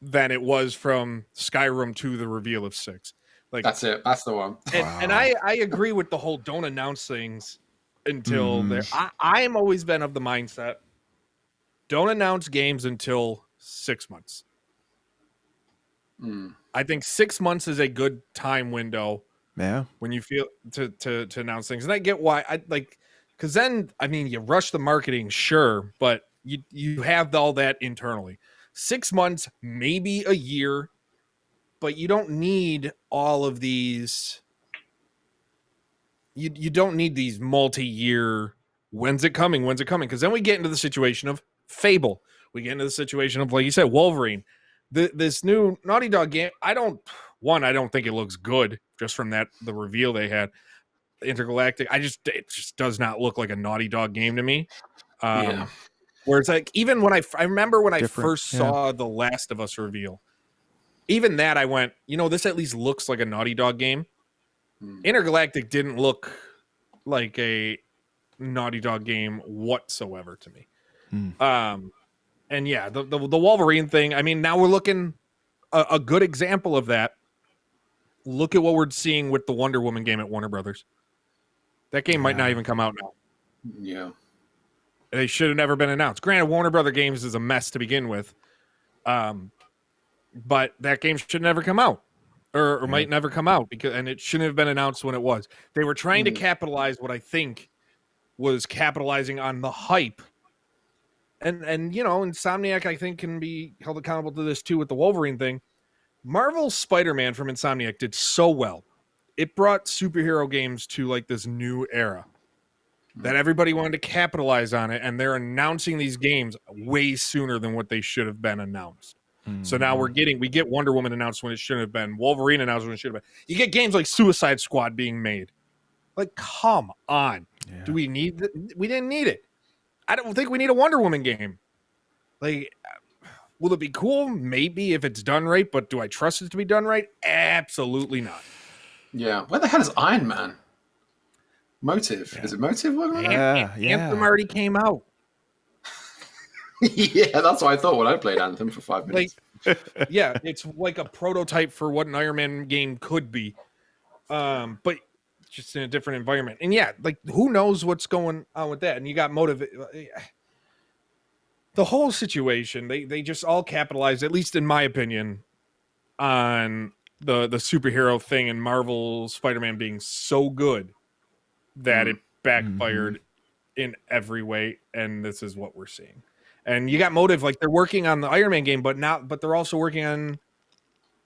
than it was from Skyrim to the reveal of 6. That's it. That's the one. And I agree with the whole don't announce things until they're. I am always been of the mindset, don't announce games until 6 months. I think 6 months is a good time window. Yeah. When you feel to announce things, and I get why because then you rush the marketing, sure, but you have all that internally. 6 months, maybe a year, but you don't need all of these. You don't need these multi-year. When's it coming? When's it coming? Because then we get into the situation of Fable. We get into the situation of, like you said, Wolverine. This new Naughty Dog game. I don't think it looks good just from the reveal they had. Intergalactic. It just does not look like a Naughty Dog game to me. Yeah. Where it's like, even when I remember when I Different, first saw the Last of Us reveal, even that I went, this at least looks like a Naughty Dog game. Intergalactic didn't look like a Naughty Dog game whatsoever to me. And yeah, the Wolverine thing. I mean, now we're looking a good example of that. Look at what we're seeing with the Wonder Woman game at Warner Brothers. That game might not even come out now. Yeah. They should have never been announced. Granted, Warner Brother Games is a mess to begin with. But that game should never come out. Or might never come out, and it shouldn't have been announced when it was. They were trying to capitalize what I think was capitalizing on the hype. And Insomniac, I think, can be held accountable to this too with the Wolverine thing. Marvel's Spider-Man from Insomniac did so well. It brought superhero games to like this new era that everybody wanted to capitalize on it, and they're announcing these games way sooner than what they should have been announced. So now we get Wonder Woman announced when it shouldn't have been. Wolverine announced when it should have been. You get games like Suicide Squad being made. Like, come on. Yeah. Do we need we didn't need it. I don't think we need a Wonder Woman game. Like, will it be cool? Maybe if it's done right, but do I trust it to be done right? Absolutely not. Yeah. Where the hell is Iron Man? Motive. Yeah. Is it Motive? Anthem already came out. Yeah, that's what I thought when I played Anthem for 5 minutes. Yeah, it's like a prototype for what an Iron Man game could be, but just in a different environment. And yeah, like, who knows what's going on with that? And you got Motive. The whole situation, they just all capitalized, at least in my opinion, on the superhero thing and Marvel Spider-Man being so good that it backfired in every way, and this is what we're seeing. And you got Motive, like, they're working on the Iron Man game, but they're also working on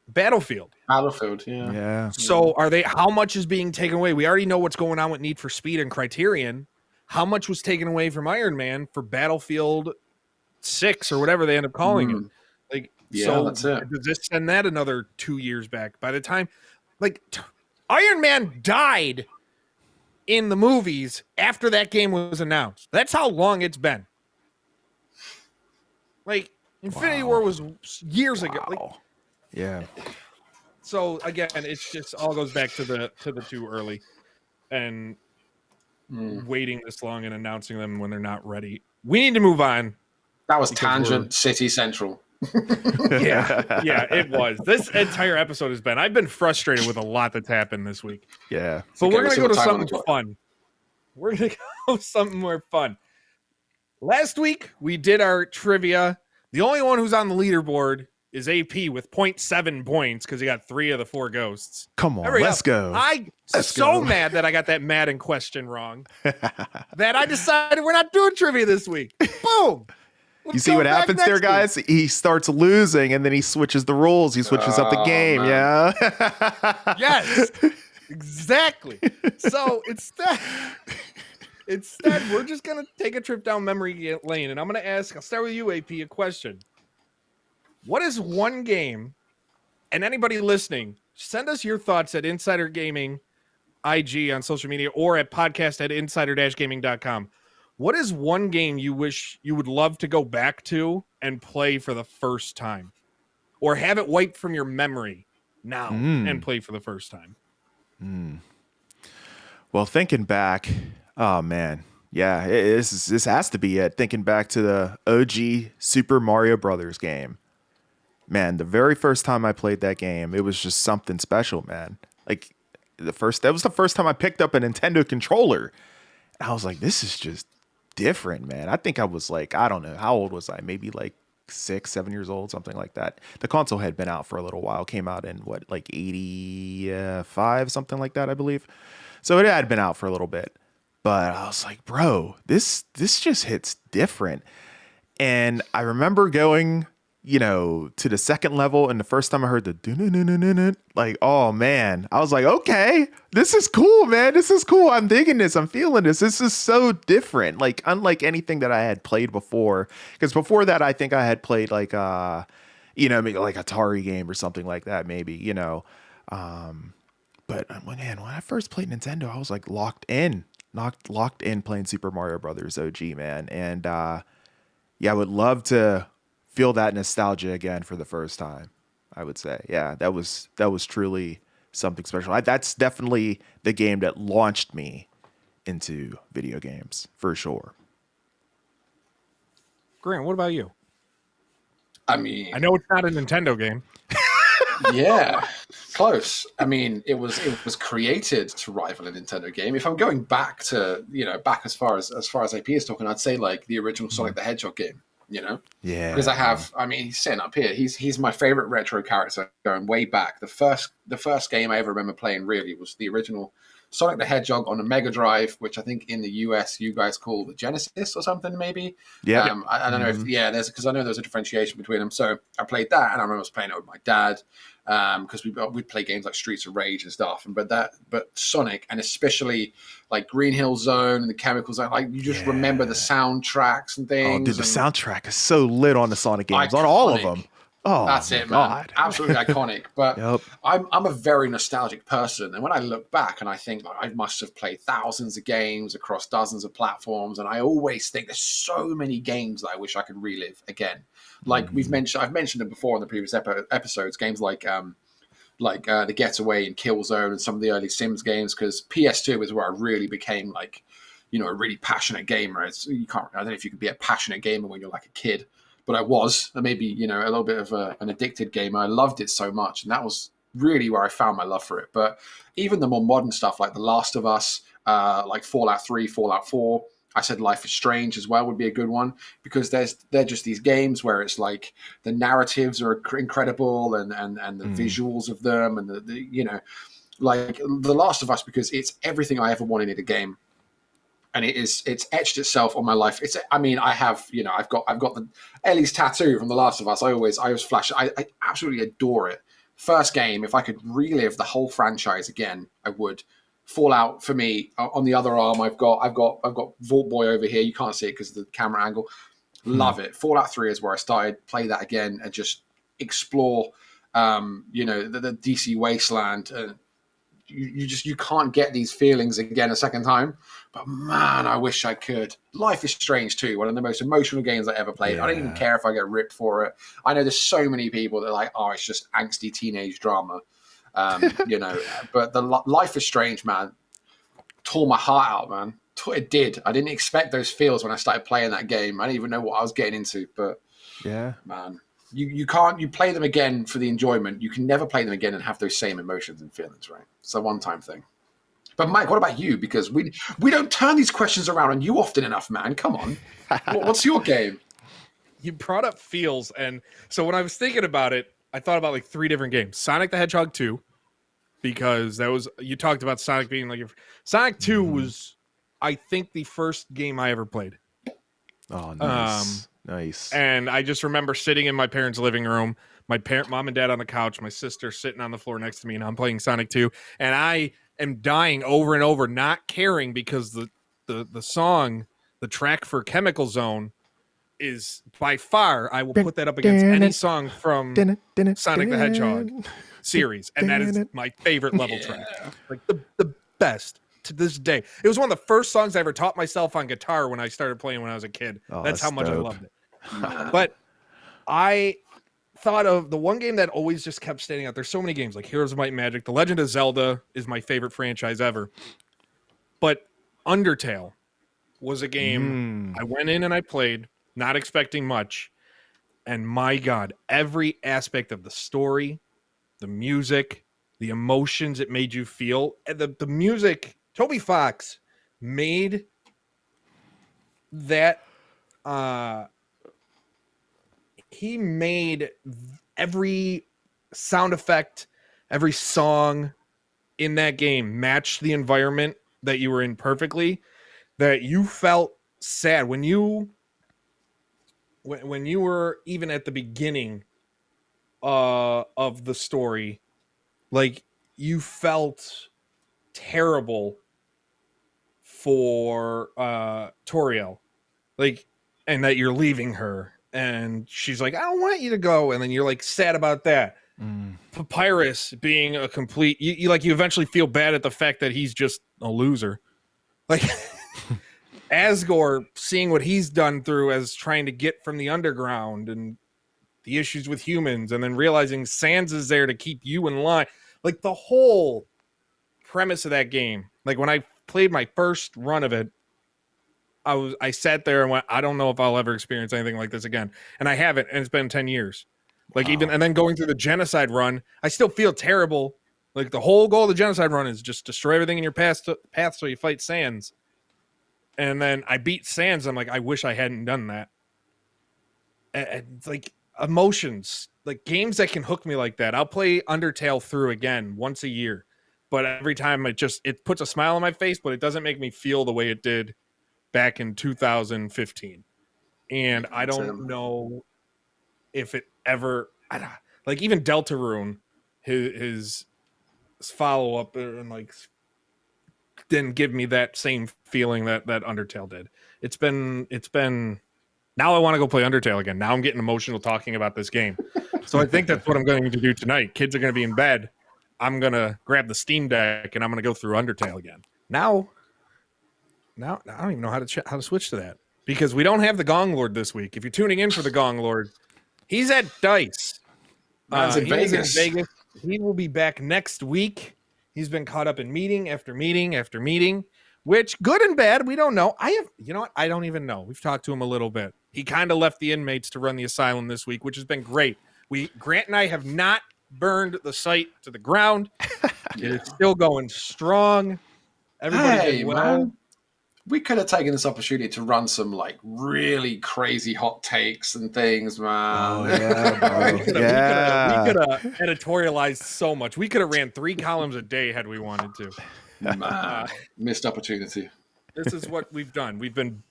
Battlefield. Yeah. So how much is being taken away? We already know what's going on with Need for Speed and Criterion. How much was taken away from Iron Man for Battlefield 6 or whatever they end up calling it? Like, that's it. Does this send that another 2 years back? By the time, like, Iron Man died in the movies after that game was announced. That's how long it's been. Like, Infinity War was years ago. Like, yeah. So again, it's just all goes back to the too early, and waiting this long and announcing them when they're not ready. We need to move on. That was Tangent City Central. Yeah, it was. This entire episode has been. I've been frustrated with a lot that's happened this week. Yeah. But we're gonna go to something fun. We're gonna go something more fun. Last week we did our trivia. The only one who's on the leaderboard is AP with 0.7 points because he got 3 of the 4 ghosts. Come on, let's go. Let's go. Mad that I got that Madden question wrong that I decided we're not doing trivia this week. Boom. You see what happens there, guys? He starts losing, and then he switches the rules. He switches up the game, man. Yeah? Yes, exactly. So instead, we're just going to take a trip down memory lane, and I'll start with you, AP, a question. What is one game, and anybody listening, send us your thoughts at Insider Gaming IG on social media or at podcast@insider-gaming.com. What is one game you wish you would love to go back to and play for the first time? Or have it wiped from your memory now and play for the first time? Well, thinking back, oh man. Yeah, this has to be it. Thinking back to the OG Super Mario Brothers game. Man, the very first time I played that game, it was just something special, man. Like, that was the first time I picked up a Nintendo controller. And I was like, this is just different, man. I think I was like, I don't know, how old was I? Maybe like 6, 7 years old, something like that. The console had been out for a little while. Came out in like 85, something like that, I believe. So it had been out for a little bit. But I was like, bro, this just hits different. And I remember going to the second level, and the first time I heard the dun-dun-dun-dun-dun, like, oh man, I was like, okay, this is cool, man. This is cool. I'm digging this. I'm feeling this. This is so different. Like, unlike anything that I had played before. Because before that, I think I had played like maybe like Atari game or something like that, maybe, But when I first played Nintendo, I was like locked in playing Super Mario Brothers OG, man. And yeah, I would love to feel that nostalgia again for the first time. I would say, yeah, that was truly something special. That's definitely the game that launched me into video games for sure. Grant, what about you? I mean, I know it's not a Nintendo game. yeah, close. I mean, it was created to rival a Nintendo game. If I'm going back to back as far as AP is talking, I'd say like the original Sonic the Hedgehog game. Yeah, because he's sitting up here. He's my favorite retro character going way back. The first game I ever remember playing really was the original Sonic the Hedgehog on a Mega Drive, which I think in the US you guys call the Genesis or something maybe. Yeah, I don't know if there's because I know there's a differentiation between them. So I played that, and I remember playing it with my dad because we'd play games like Streets of Rage and stuff. But Sonic, and especially like Green Hill Zone and the Chemical Zone, like you just remember the soundtracks and things. Oh, dude, the soundtrack is so lit on the Sonic games, on all of them. Oh, that's it, man. Absolutely iconic. But I'm a very nostalgic person, and when I look back and I think like, I must have played thousands of games across dozens of platforms, and I always think there's so many games that I wish I could relive again. Like I've mentioned it before in the previous episodes, games like The Getaway and Killzone and some of the early Sims games, because PS2 is where I really became like, a really passionate gamer. I don't know if you could be a passionate gamer when you're like a kid. But I was, maybe, a little bit of an addicted gamer. I loved it so much. And that was really where I found my love for it. But even the more modern stuff like The Last of Us, like Fallout 3, Fallout 4, I said Life is Strange as well would be a good one, because they're just these games where it's like the narratives are incredible and the visuals of them and the like The Last of Us, because it's everything I ever wanted in a game. And it's etched itself on my life. I've got the Ellie's tattoo from The Last of Us. I always flash it. I absolutely adore it. First game, if I could relive the whole franchise again, I would. Fallout for me. On the other arm, I've got Vault Boy over here. You can't see it because of the camera angle. Love it. Fallout 3 is where I started. Play that again and just explore. The DC wasteland. You can't get these feelings again a second time. But man, I wish I could. Life is Strange too, one of the most emotional games I ever played. I don't even care if I get ripped for it. I know there's so many people that are like, oh, it's just angsty teenage drama. But the Life is Strange, man, tore my heart out, man. It did. I didn't expect those feels when I started playing that game. I didn't even know what I was getting into, but man. You play them again for the enjoyment. You can never play them again and have those same emotions and feelings, right? It's a one-time thing. But Mike, what about you? Because we don't turn these questions around on you often enough, man. Come on. What's your game? You brought up feels, and so when I was thinking about it, I thought about like 3 different games. Sonic the Hedgehog 2, because you talked about Sonic being like Sonic 2 was, I think, the first game I ever played. Oh, nice. Nice. And I just remember sitting in my parents' living room, mom and dad on the couch, my sister sitting on the floor next to me, and I'm playing Sonic 2, and I am dying over and over, not caring, because the song, the track for Chemical Zone is by far, I will put that up against any song from Sonic the Hedgehog series, and that is my favorite level track. Like the best to this day. It was one of the first songs I ever taught myself on guitar when I started playing when I was a kid. That's how much dope. I loved it. But I thought of the one game that always just kept standing out. There's so many games like Heroes of Might and Magic. The Legend of Zelda is my favorite franchise ever. But Undertale was a game I went in and I played, not expecting much. And my God, every aspect of the story, the music, the emotions it made you feel, and the music, Toby Fox made that he made every sound effect, every song in that game match the environment that you were in perfectly, that you felt sad when you when you were even at the beginning of the story, like you felt terrible for Toriel, like, and that you're leaving her, and she's like, I don't want you to go, and then you're like sad about that. Papyrus being a complete, you eventually feel bad at the fact that he's just a loser, like Asgore, seeing what he's done through as trying to get from the underground and the issues with humans, and then realizing Sans is there to keep you in line. Like the whole premise of that game. Like when I played my first run of it, I sat there and went, I don't know if I'll ever experience anything like this again. And I haven't, and it's been 10 years. Like even, and then going through the genocide run, I still feel terrible. Like the whole goal of the genocide run is just destroy everything in your path so you fight Sans. And then I beat Sans. I'm like, I wish I hadn't done that. It's like emotions, like games that can hook me like that. I'll play Undertale through again once a year, but every time it puts a smile on my face, but it doesn't make me feel the way it did back in 2015. And I don't know if it ever, like even Deltarune, his follow up, and like didn't give me that same feeling that Undertale did. It's been now I want to go play Undertale again. Now I'm getting emotional talking about this game. So I think that's what I'm going to do tonight. Kids are going to be in bed. I'm going to grab the Steam Deck and I'm going to go through Undertale again. Now I don't even know how to switch to that because we don't have the Gong Lord this week. If you're tuning in for the Gong Lord, he's at DICE. He's in Vegas. He will be back next week. He's been caught up in meeting after meeting after meeting, which good and bad, we don't know. You know what? I don't even know. We've talked to him a little bit. He kind of left the inmates to run the asylum this week, which has been great. Grant and I have not burned the site to the ground. It is still going strong. Everybody did well. Man. We could have taken this opportunity to run some like really crazy hot takes and things, man. Oh, yeah, bro. We could have editorialized so much. We could have ran 3 columns a day had we wanted to. Man, missed opportunity. This is what we've done. We've been,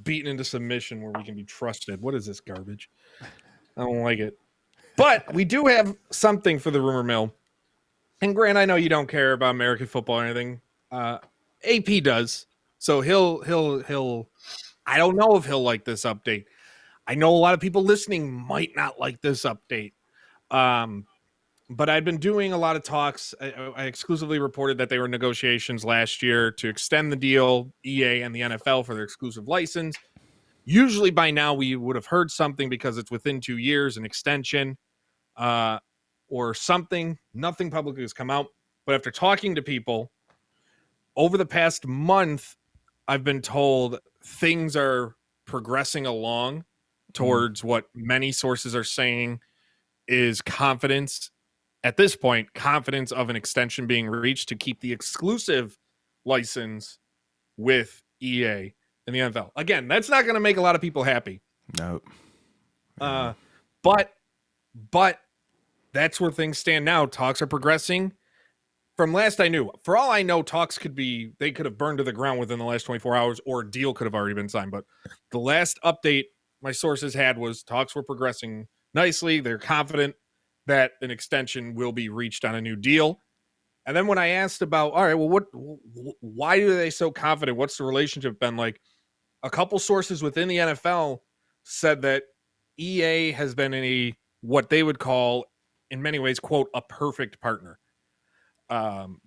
beaten into submission where we can be trusted. What is this garbage? I don't like it. But we do have something for the rumor mill. And Grant, I know you don't care about American football or anything. AP does. So he'll I don't know if he'll like this update. I know a lot of people listening might not like this update. But I've been doing a lot of talks. I exclusively reported that they were in negotiations last year to extend the deal, EA and the NFL, for their exclusive license. Usually by now we would have heard something because it's within 2 years, an extension or something. Nothing publicly has come out. But after talking to people over the past month, I've been told things are progressing along towards what many sources are saying is confidence. At this point, confidence of an extension being reached to keep the exclusive license with EA and the NFL. Again, that's not going to make a lot of people happy. Nope. But that's where things stand now. Talks are progressing. From last I knew, for all I know, talks they could have burned to the ground within the last 24 hours, or a deal could have already been signed. But the last update my sources had was talks were progressing nicely. They're confident that an extension will be reached on a new deal. And then when I asked about, all right, well, why are they so confident? What's the relationship been like? A couple sources within the NFL said that EA has been what they would call, in many ways, quote, a perfect partner.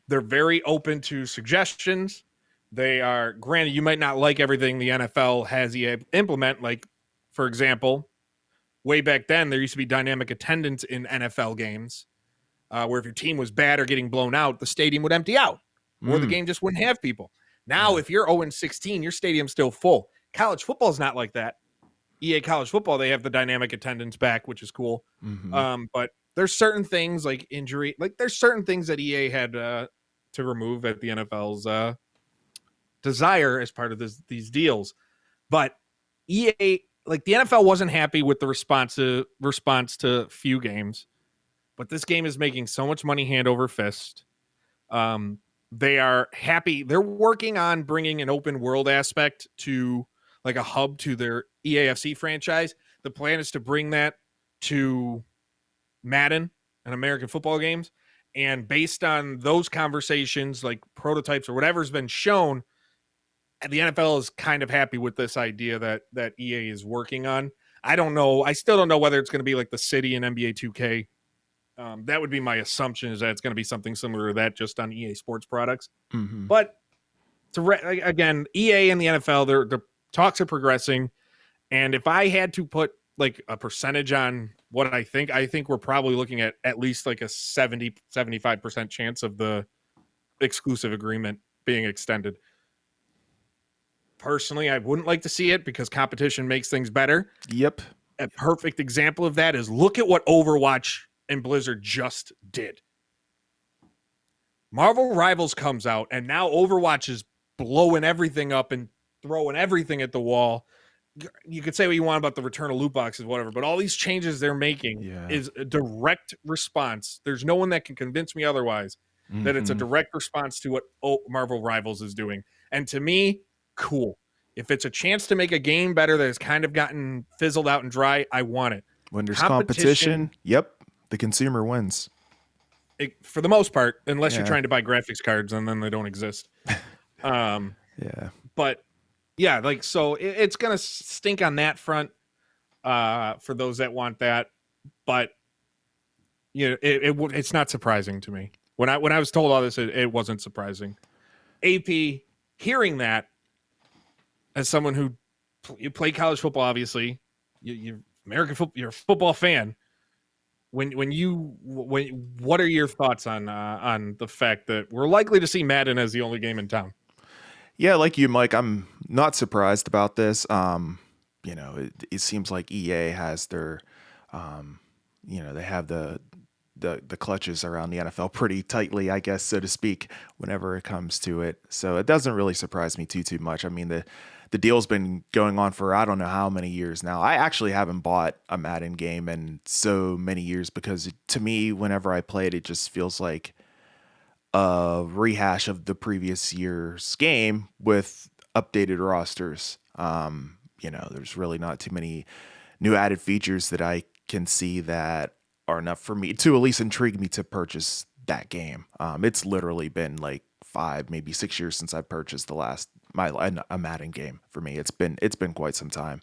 They're very open to suggestions. They are, granted, you might not like everything the NFL has EA implement. Like, for example, way back then, there used to be dynamic attendance in NFL games, where if your team was bad or getting blown out, the stadium would empty out, or the game just wouldn't have people. Now, if you're 0-16, your stadium's still full. College football is not like that. EA College Football, they have the dynamic attendance back, which is cool. But there's certain things like injury, like there's certain things that EA had to remove at the NFL's desire as part of these deals. But EA, like the NFL wasn't happy with the response to few games, but this game is making so much money hand over fist. They are happy. They're working on bringing an open world aspect to like a hub to their EAFC franchise. The plan is to bring that to Madden and American football games. And based on those conversations, like prototypes or whatever's been shown, the NFL is kind of happy with this idea that EA is working on. I don't know. I still don't know whether it's going to be like the City and NBA 2K. That would be my assumption, is that it's going to be something similar to that, just on EA Sports products. Mm-hmm. But again, EA and the NFL, the talks are progressing. And if I had to put like a percentage on what I think we're probably looking at least like a 70-75% chance of the exclusive agreement being extended. Personally, I wouldn't like to see it because competition makes things better. Yep. A perfect example of that is look at what Overwatch and Blizzard just did. Marvel Rivals comes out, and now Overwatch is blowing everything up and throwing everything at the wall. You could say what you want about the return of loot boxes, whatever, but all these changes they're making is a direct response. There's no one that can convince me otherwise that it's a direct response to what Marvel Rivals is doing. And to me, cool. If it's a chance to make a game better that has kind of gotten fizzled out and dry, I want it. When there's competition, yep, the consumer wins. For the most part, unless you're trying to buy graphics cards, and then they don't exist. But yeah, like, so it's going to stink on that front for those that want that. But you know, it's not surprising to me. When I was told all this, it wasn't surprising. AP, hearing that, as someone who you play college football, obviously, you American football, you're a football fan. What are your thoughts on the fact that we're likely to see Madden as the only game in town? Yeah, like you, Mike, I'm not surprised about this. You know, it seems like EA has their, you know, they have the clutches around the NFL pretty tightly, I guess, so to speak, whenever it comes to it. So it doesn't really surprise me too much. I mean, the deal's been going on for I don't know how many years now. I actually haven't bought a Madden game in so many years because to me, whenever I play it, it just feels like a rehash of the previous year's game with updated rosters. You know, there's really not too many new added features that I can see that are enough for me to at least intrigue me to purchase that game. It's literally been like 5, maybe 6 years since I purchased a Madden game. For me, it's been quite some time.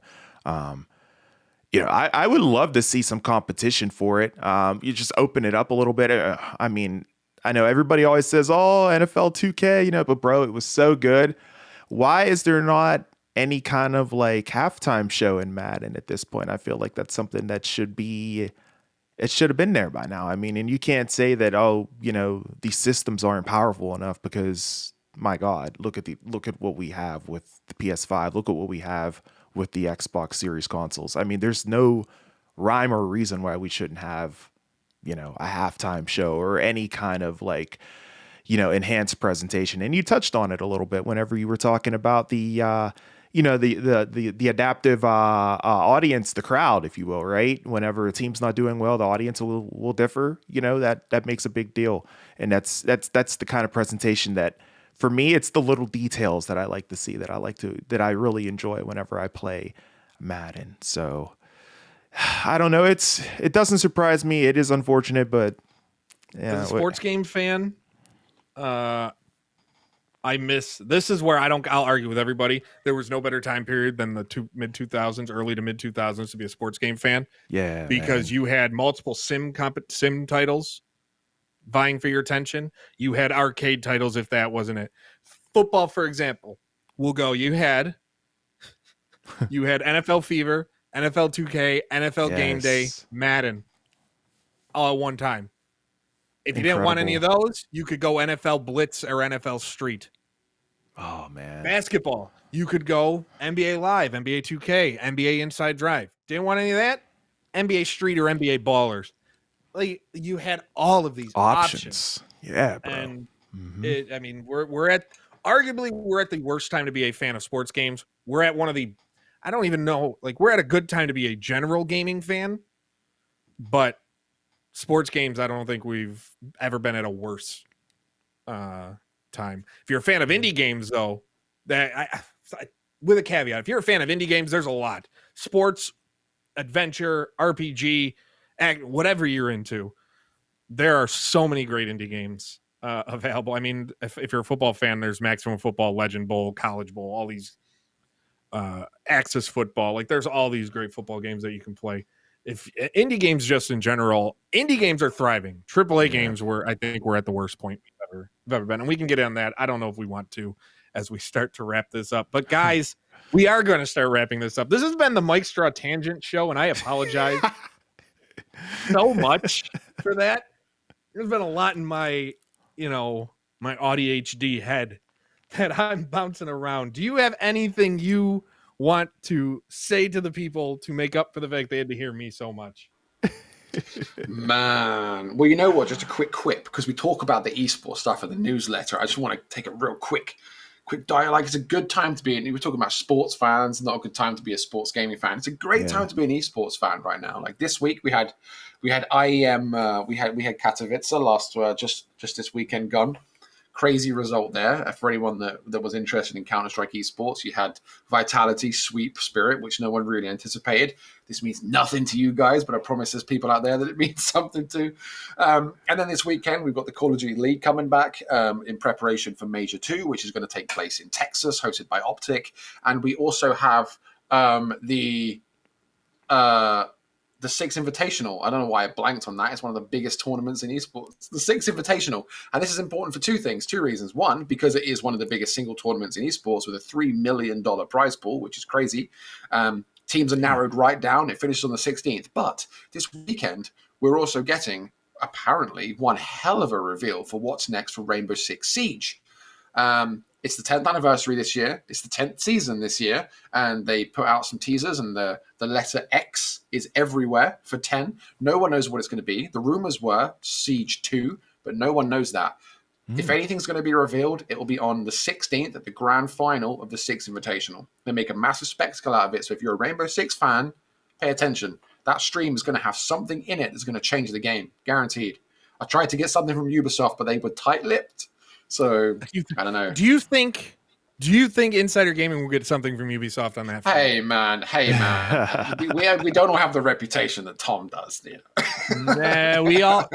You know, I would love to see some competition for it. You just open it up a little bit. I mean, I know everybody always says, "Oh, NFL 2K," you know, but bro, it was so good. Why is there not any kind of like halftime show in Madden at this point? I feel like that's something that should have been there by now. I mean, and you can't say that, oh, you know, these systems aren't powerful enough because my God, look at what we have with the PS5. Look at what we have with the Xbox Series consoles. I mean, there's no rhyme or reason why we shouldn't have, you know, a halftime show or any kind of like, you know, enhanced presentation. And you touched on it a little bit whenever you were talking about the you know, the adaptive audience, the crowd, if you will, right? Whenever a team's not doing well, the audience will differ. You know, that makes a big deal, and that's the kind of presentation that, for me, it's the little details that I like to see, that I really enjoy whenever I play Madden. So I don't know. It doesn't surprise me. It is unfortunate, but yeah. As a sports game fan, this is where I'll argue with everybody. There was no better time period than the mid 2000s, early to mid 2000s to be a sports game fan. Yeah, because you had multiple sim titles vying for your attention. You had arcade titles, if that wasn't it. Football, for example, we'll go. You had NFL Fever, NFL 2K, NFL Game Day, Madden, all at one time. If you didn't want any of those, you could go NFL Blitz or NFL Street. Oh, man. Basketball, you could go NBA Live, NBA 2K, NBA Inside Drive. Didn't want any of that? NBA Street or NBA Ballers. Like, you had all of these options. Yeah, bro. And I mean, we're at the worst time to be a fan of sports games. We're at one of the, I don't even know, like, we're at a good time to be a general gaming fan, but sports games, I don't think we've ever been at a worse time. If you're a fan of indie games, though, with a caveat. If you're a fan of indie games, there's a lot. Sports, adventure, RPG, whatever you're into. There are so many great indie games available. I mean, if you're a football fan, there's Maximum Football, Legend Bowl, College Bowl, all these Access Football. Like, there's all these great football games that you can play. If indie games, just in general, indie games are thriving. AAA games, I think we're at the worst point we've ever been, and we can get on that. I don't know if we want to as we start to wrap this up, but guys, we are going to start wrapping this up. This has been the Mike Straw Tangent Show, and I apologize so much for that. There's been a lot in my, my ADHD head that I'm bouncing around. Do you have anything you want to say to the people to make up for the fact they had to hear me so much? Man, well, you know what? Just a quick quip, because we talk about the esports stuff in the newsletter. I just want to take a real quick dialogue. It's a good time to be we're talking about sports fans, not a good time to be a sports gaming fan. It's a great time to be an esports fan right now. Like this week we had IEM, we had Katowice last just this weekend gone. Crazy result there for anyone that was interested in Counter-Strike esports. You had Vitality sweep Spirit, which no one really anticipated. This means nothing to you guys, but I promise there's people out there that it means something to. And then this weekend, we've got the Call of Duty League coming back in preparation for Major 2, which is going to take place in Texas, hosted by Optic. And we also have the Six Invitational. I don't know why I blanked on that. It's one of the biggest tournaments in esports. The Six Invitational. And this is important for two reasons. One, because it is one of the biggest single tournaments in esports with a $3 million prize pool, which is crazy. Teams are narrowed right down. It finishes on the 16th. But this weekend, we're also getting, apparently, one hell of a reveal for what's next for Rainbow Six Siege. It's the 10th anniversary this year. It's the 10th season this year. And they put out some teasers, and the letter X is everywhere for 10. No one knows what it's going to be. The rumors were Siege 2, but no one knows that. If anything's going to be revealed, it will be on the 16th at the grand final of the Six Invitational. They make a massive spectacle out of it. So if you're a Rainbow Six fan, pay attention. That stream is going to have something in it that's going to change the game. Guaranteed. I tried to get something from Ubisoft, but they were tight-lipped. So, I don't know. Do you think Insider Gaming will get something from Ubisoft on that? Hey, man. we don't all have the reputation that Tom does. You know? Nah, we all...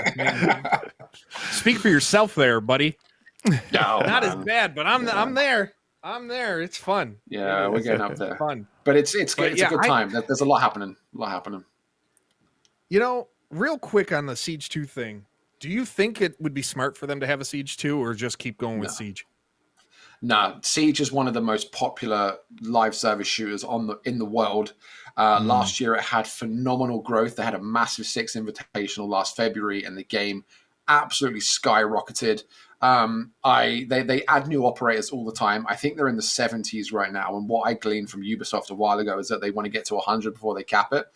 Speak for yourself there, buddy. No, Not man. as bad, but I'm there. I'm there. It's fun. Yeah, we're getting up there. Fun. But it's good. It's a good time. There's a lot happening. Real quick on the Siege 2 thing. Do you think it would be smart for them to have a Siege 2 or just keep going with Siege? No, Siege is one of the most popular live service shooters in the world. Last year, it had phenomenal growth. They had a massive Six Invitational last February, and the game absolutely skyrocketed. They add new operators all the time. I think they're in the 70s right now. And what I gleaned from Ubisoft a while ago is that they want to get to 100 before they cap it.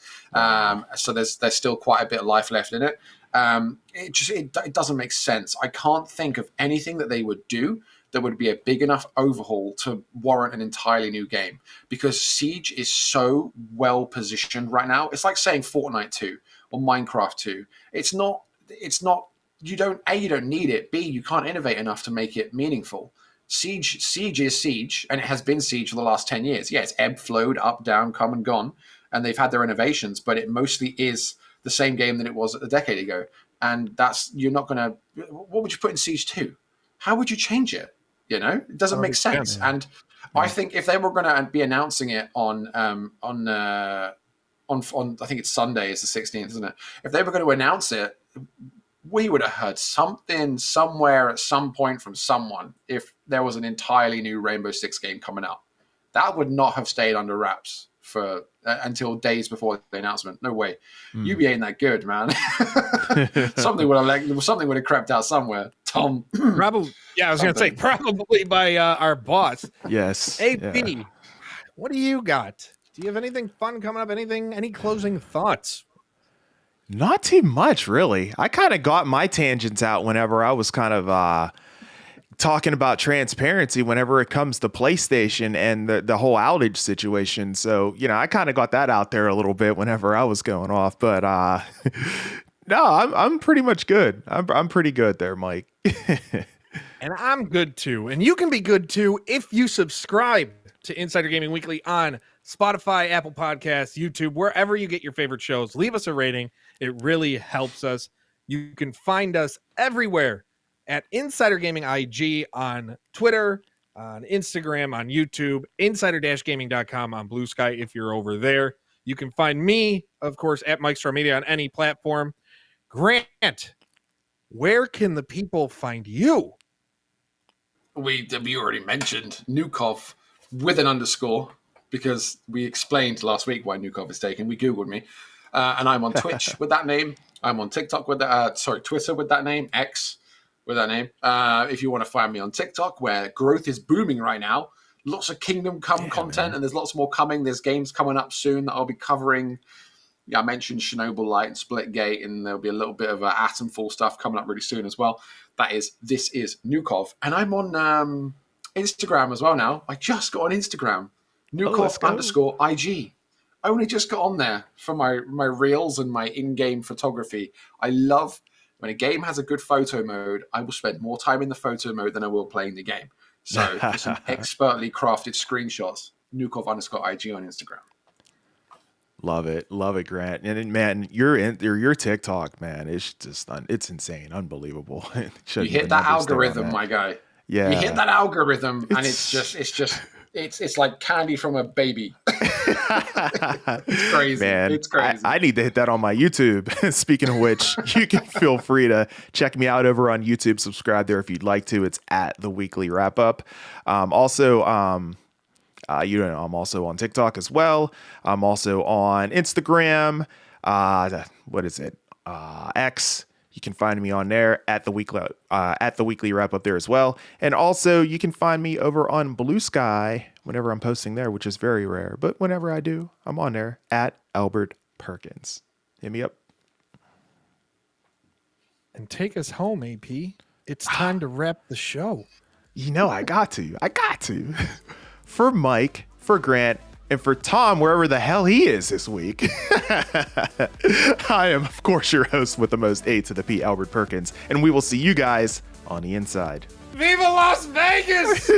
So there's still quite a bit of life left in it. It doesn't make sense. I can't think of anything that they would do that would be a big enough overhaul to warrant an entirely new game, because Siege is so well positioned right now. It's like saying Fortnite 2 or Minecraft 2. It's not, you don't need it. B, you can't innovate enough to make it meaningful. Siege is Siege, and it has been Siege for the last 10 years. Yeah, it's ebbed, flowed, up, down, come and gone, and they've had their innovations, but it mostly is the same game that it was a decade ago. And you're not going to, what would you put in Siege 2? How would you change it? It doesn't make sense. And I think if they were going to be announcing it on I think it's Sunday, is the 16th, isn't it? If they were going to announce it, we would have heard something somewhere at some point from someone if there was an entirely new Rainbow Six game coming out. That would not have stayed under wraps for until days before the announcement. No way. UB ain't that good, man. something would have crept out somewhere. Tom. Probably. Yeah, I was going to say probably by our boss. Yes. AP, what do you got? Do you have anything fun coming up? Any closing thoughts? Not too much, really. I kind of got my tangents out whenever I was kind of talking about transparency whenever it comes to PlayStation and the whole outage situation. So, I kind of got that out there a little bit whenever I was going off. But no, I'm pretty much good. I'm pretty good there, Mike. And I'm good too. And you can be good too if you subscribe to Insider Gaming Weekly on Spotify, Apple Podcasts, YouTube, wherever you get your favorite shows. Leave us a rating. It really helps us. You can find us everywhere at Insider Gaming IG on Twitter, on Instagram, on YouTube, insider-gaming.com on Blue Sky if you're over there. You can find me, of course, at Mike Star Media on any platform. Grant, where can the people find you? We already mentioned Nukov with an underscore because we explained last week why Nukov is taken. We Googled me. And I'm on Twitch with that name. I'm on TikTok with that, Twitter with that name, X with that name. If you want to find me on TikTok, where growth is booming right now, lots of Kingdom Come content, man. And there's lots more coming. There's games coming up soon that I'll be covering. Yeah, I mentioned Chernobyl Light and Splitgate, and there'll be a little bit of Atomfall stuff coming up really soon as well. This is Nukov. And I'm on Instagram as well now. I just got on Instagram. Nukov_IG. I only just got on there for my reels and my in-game photography. I love when a game has a good photo mode, I will spend more time in the photo mode than I will playing the game. So for some expertly crafted screenshots, Nukov_IG on Instagram. Love it, Grant. And man, your TikTok, man, it's just it's insane, unbelievable. You hit that algorithm, my guy. Yeah, you hit that algorithm, and it's like candy from a baby. It's crazy, man. It's crazy. I need to hit that on my YouTube. Speaking of which, you can feel free to check me out over on YouTube. Subscribe there if you'd like to. It's at The Weekly Wrap Up. I'm also on TikTok as well. I'm also on Instagram. What is it? X. You can find me on there at the weekly wrap up there as well. And also you can find me over on Blue Sky whenever I'm posting there, which is very rare. But whenever I do, I'm on there at Albert Perkins. Hit me up. And take us home, AP. It's time to wrap the show. I got to. For Mike, for Grant, and for Tom, wherever the hell he is this week, I am, of course, your host with the most A to the P, Albert Perkins, and we will see you guys on the inside. Viva Las Vegas!